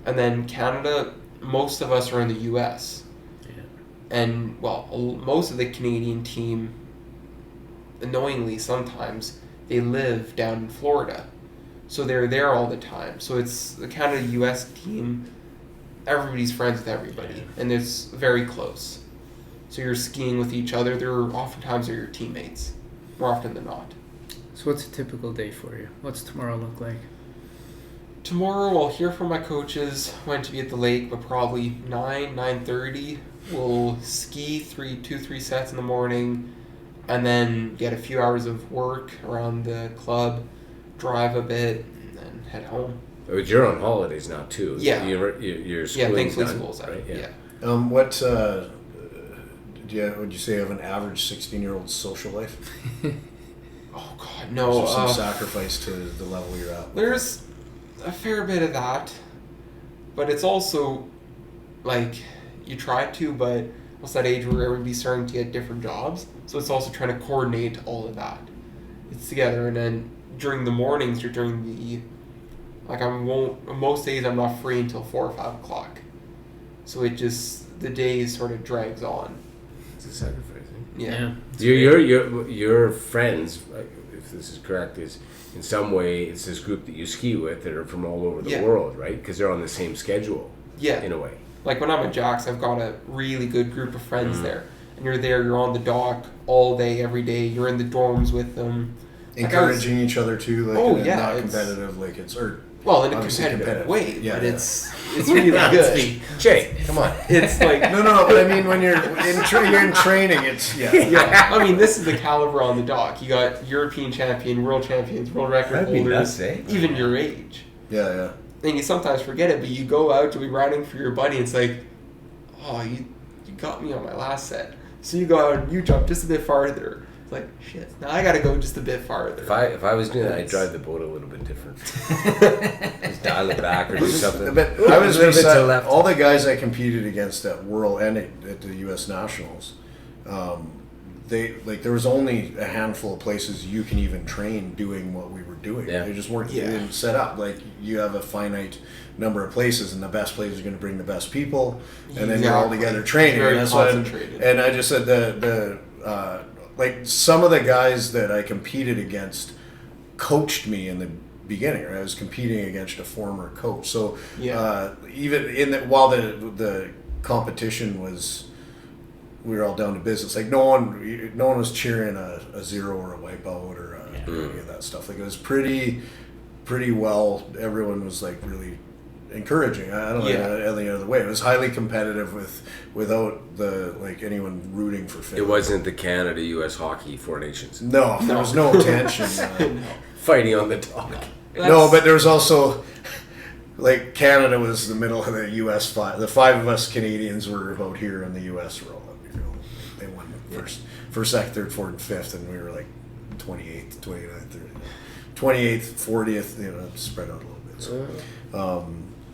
And then Canada, most of us are in the U.S. Yeah. And, well, most of the Canadian team, annoyingly sometimes, they live down in Florida. So they're there all the time. So it's the Canada-U.S. team, everybody's friends with everybody. And it's very close. So you're skiing with each other. Oftentimes they're your teammates, more often than not. So what's a typical day for you? What's tomorrow look like? Tomorrow I'll hear from my coaches when to be at the lake, but probably 9:30. We'll ski 3 sets in the morning, and then get a few hours of work around the club, drive a bit, and then head home. But you're on holidays now too. Yeah. Your schooling's thankfully done, school's out. right? Yeah. What would you say of an average 16-year-old social life? Oh God, no. Is there some sacrifice to the level you're at? There's a fair bit of that, but it's also like you try to, but what's that age where everybody's starting to get different jobs? So it's also trying to coordinate all of that. It's together, and then during the mornings or during the most days I'm not free until 4 or 5 o'clock. So the day sort of drags on. It's a sacrifice. Yeah. Your friends, if this is correct, is in some way it's this group that you ski with that are from all over the world, right? Because they're on the same schedule. Yeah. In a way. Like when I'm at Jack's, I've got a really good group of friends there, and you're on the dock all day, every day. You're in the dorms with them, encouraging each other too. Like, not competitive, like it's well, in a competitive way, but it's really good. Jay, come on. It's like no. But I mean, when you're in training, it's I mean, this is the caliber on the dock. You got European champion, world champions, world record holders, even your age. Yeah. And you sometimes forget it, but you go out to be riding for your buddy. And it's like, oh, you got me on my last set. So you go out and you jump just a bit farther. It's like, shit, now I got to go just a bit farther. If I was doing that, I'd drive the boat a little bit different. Just dial it back or do something. But I was all the guys I competed against at World and at the U.S. Nationals, there was only a handful of places you can even train doing what we were doing. Yeah. They just weren't set up. Like, you have a finite number of places, and the best places are going to bring the best people, and then you're all together training. Very and concentrated. And I just said like some of the guys that I competed against coached me in the beginning. Right? I was competing against a former coach, so even while the competition was. We were all down to business. Like no one was cheering a zero or a wipeout or any of that stuff. Like it was pretty well. Everyone was like really encouraging. I don't Yeah. know any other way. It was highly competitive without anyone rooting for Finland. It wasn't the Canada-U.S. Hockey Four Nations No, there was no tension. fighting on the dock. No, but there was also like Canada was the middle of the U.S. flag. The five of us Canadians were about here, and the U.S. were all up. They won first, second, third, fourth, and fifth, and we were like 28th, 29th, 28th, 40th. Spread out a little bit. So.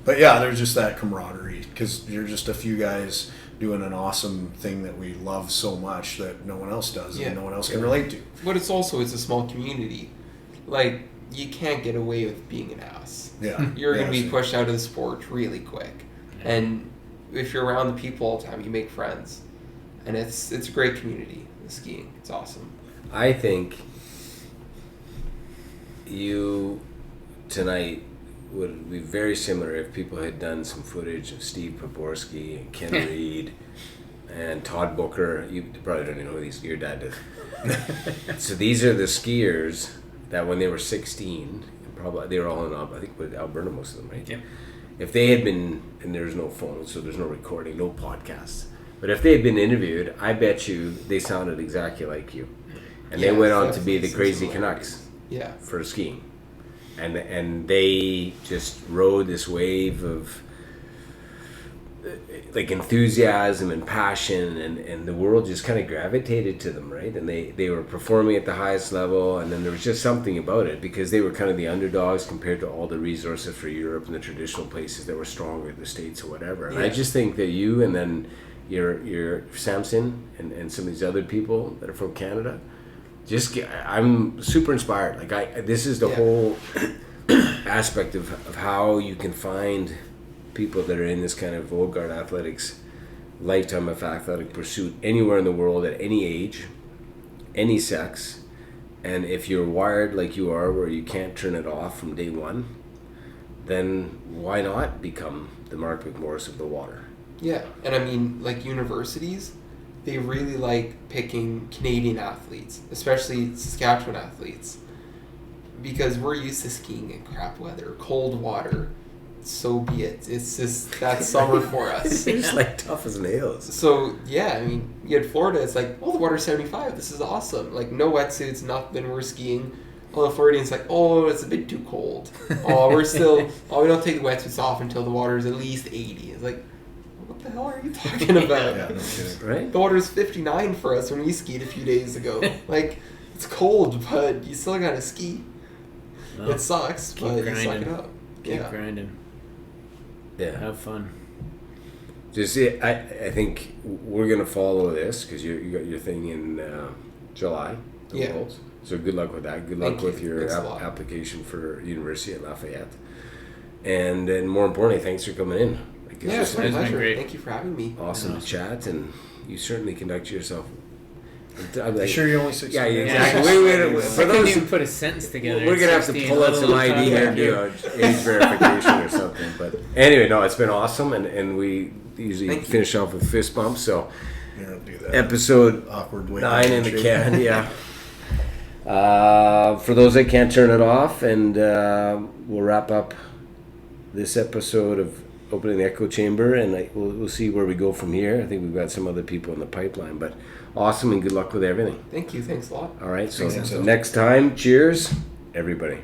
But yeah, there's just that camaraderie because you're just a few guys doing an awesome thing that we love so much that no one else does and no one else can relate to. But it's a small community. Like, you can't get away with being an ass. Yeah. You're going to be pushed out of the sport really quick. And if you're around the people all the time, you make friends. And it's a great community, the skiing. It's awesome. I think you tonight would be very similar if people had done some footage of Steve Poborski and Ken Reed and Todd Booker. You probably don't even know who your dad did. So these are the skiers that when they were 16, probably they were all in, I think, with Alberta, most of them, right? Yeah. If they had been, and there's no phone, so there's no recording, no podcasts, but if they had been interviewed, I bet you they sounded exactly like you. And they went on to be the Crazy Canucks for skiing. And they just rode this wave of like enthusiasm and passion, and the world just kind of gravitated to them, right? And they were performing at the highest level, and then there was just something about it because they were kind of the underdogs compared to all the resources for Europe and the traditional places that were stronger, the States or whatever. And I just think that you and then your Samson and some of these other people that are from Canada, I'm super inspired. Like this is the whole aspect of how you can find people that are in this kind of old guard athletics, lifetime of athletic pursuit anywhere in the world at any age, any sex, and if you're wired like you are, where you can't turn it off from day one, then why not become the Mark McMorris of the water? Yeah, and I mean, like universities, they really like picking Canadian athletes, especially Saskatchewan athletes, because we're used to skiing in crap weather, cold water. So be it. It's just that summer for us. It's like tough as nails. So yeah, I mean, you had Florida. It's like, oh, the water's 75. This is awesome. Like no wetsuits, nothing. We're skiing. All the Floridians like, oh, it's a bit too cold. Oh, we don't take the wetsuits off until the water is at least 80. It's like, what the hell are you talking about? Yeah, no kidding. Right? The water was 59 for us when we skied a few days ago. Like, it's cold, but you still gotta ski. Well, it sucks, but you suck it up. Keep grinding. Yeah. Have fun. Just I think we're gonna follow this because you got your thing in July. The Worlds. So good luck with that. Good luck with your application for university at Lafayette. And then more importantly, thanks for coming in. It's my pleasure. great. Thank you for having me. Awesome to chat, and you certainly conduct yourself. I'm like, sure you're only 16. Yeah, exactly. Wait. For those who put a sentence together, we're gonna have to pull out some ID here and do an age verification or something. But anyway, no, it's been awesome, and we usually finish off with fist bumps. So do that. episode awkward 9 in the can. Yeah. For those that can't turn it off, and we'll wrap up this episode of Opening the Echo Chamber, and we'll see where we go from here. I think we've got some other people in the pipeline, but awesome, and good luck with everything. Thank you. Thanks a lot. All right, so Thanks, Enzo. next time, cheers, everybody.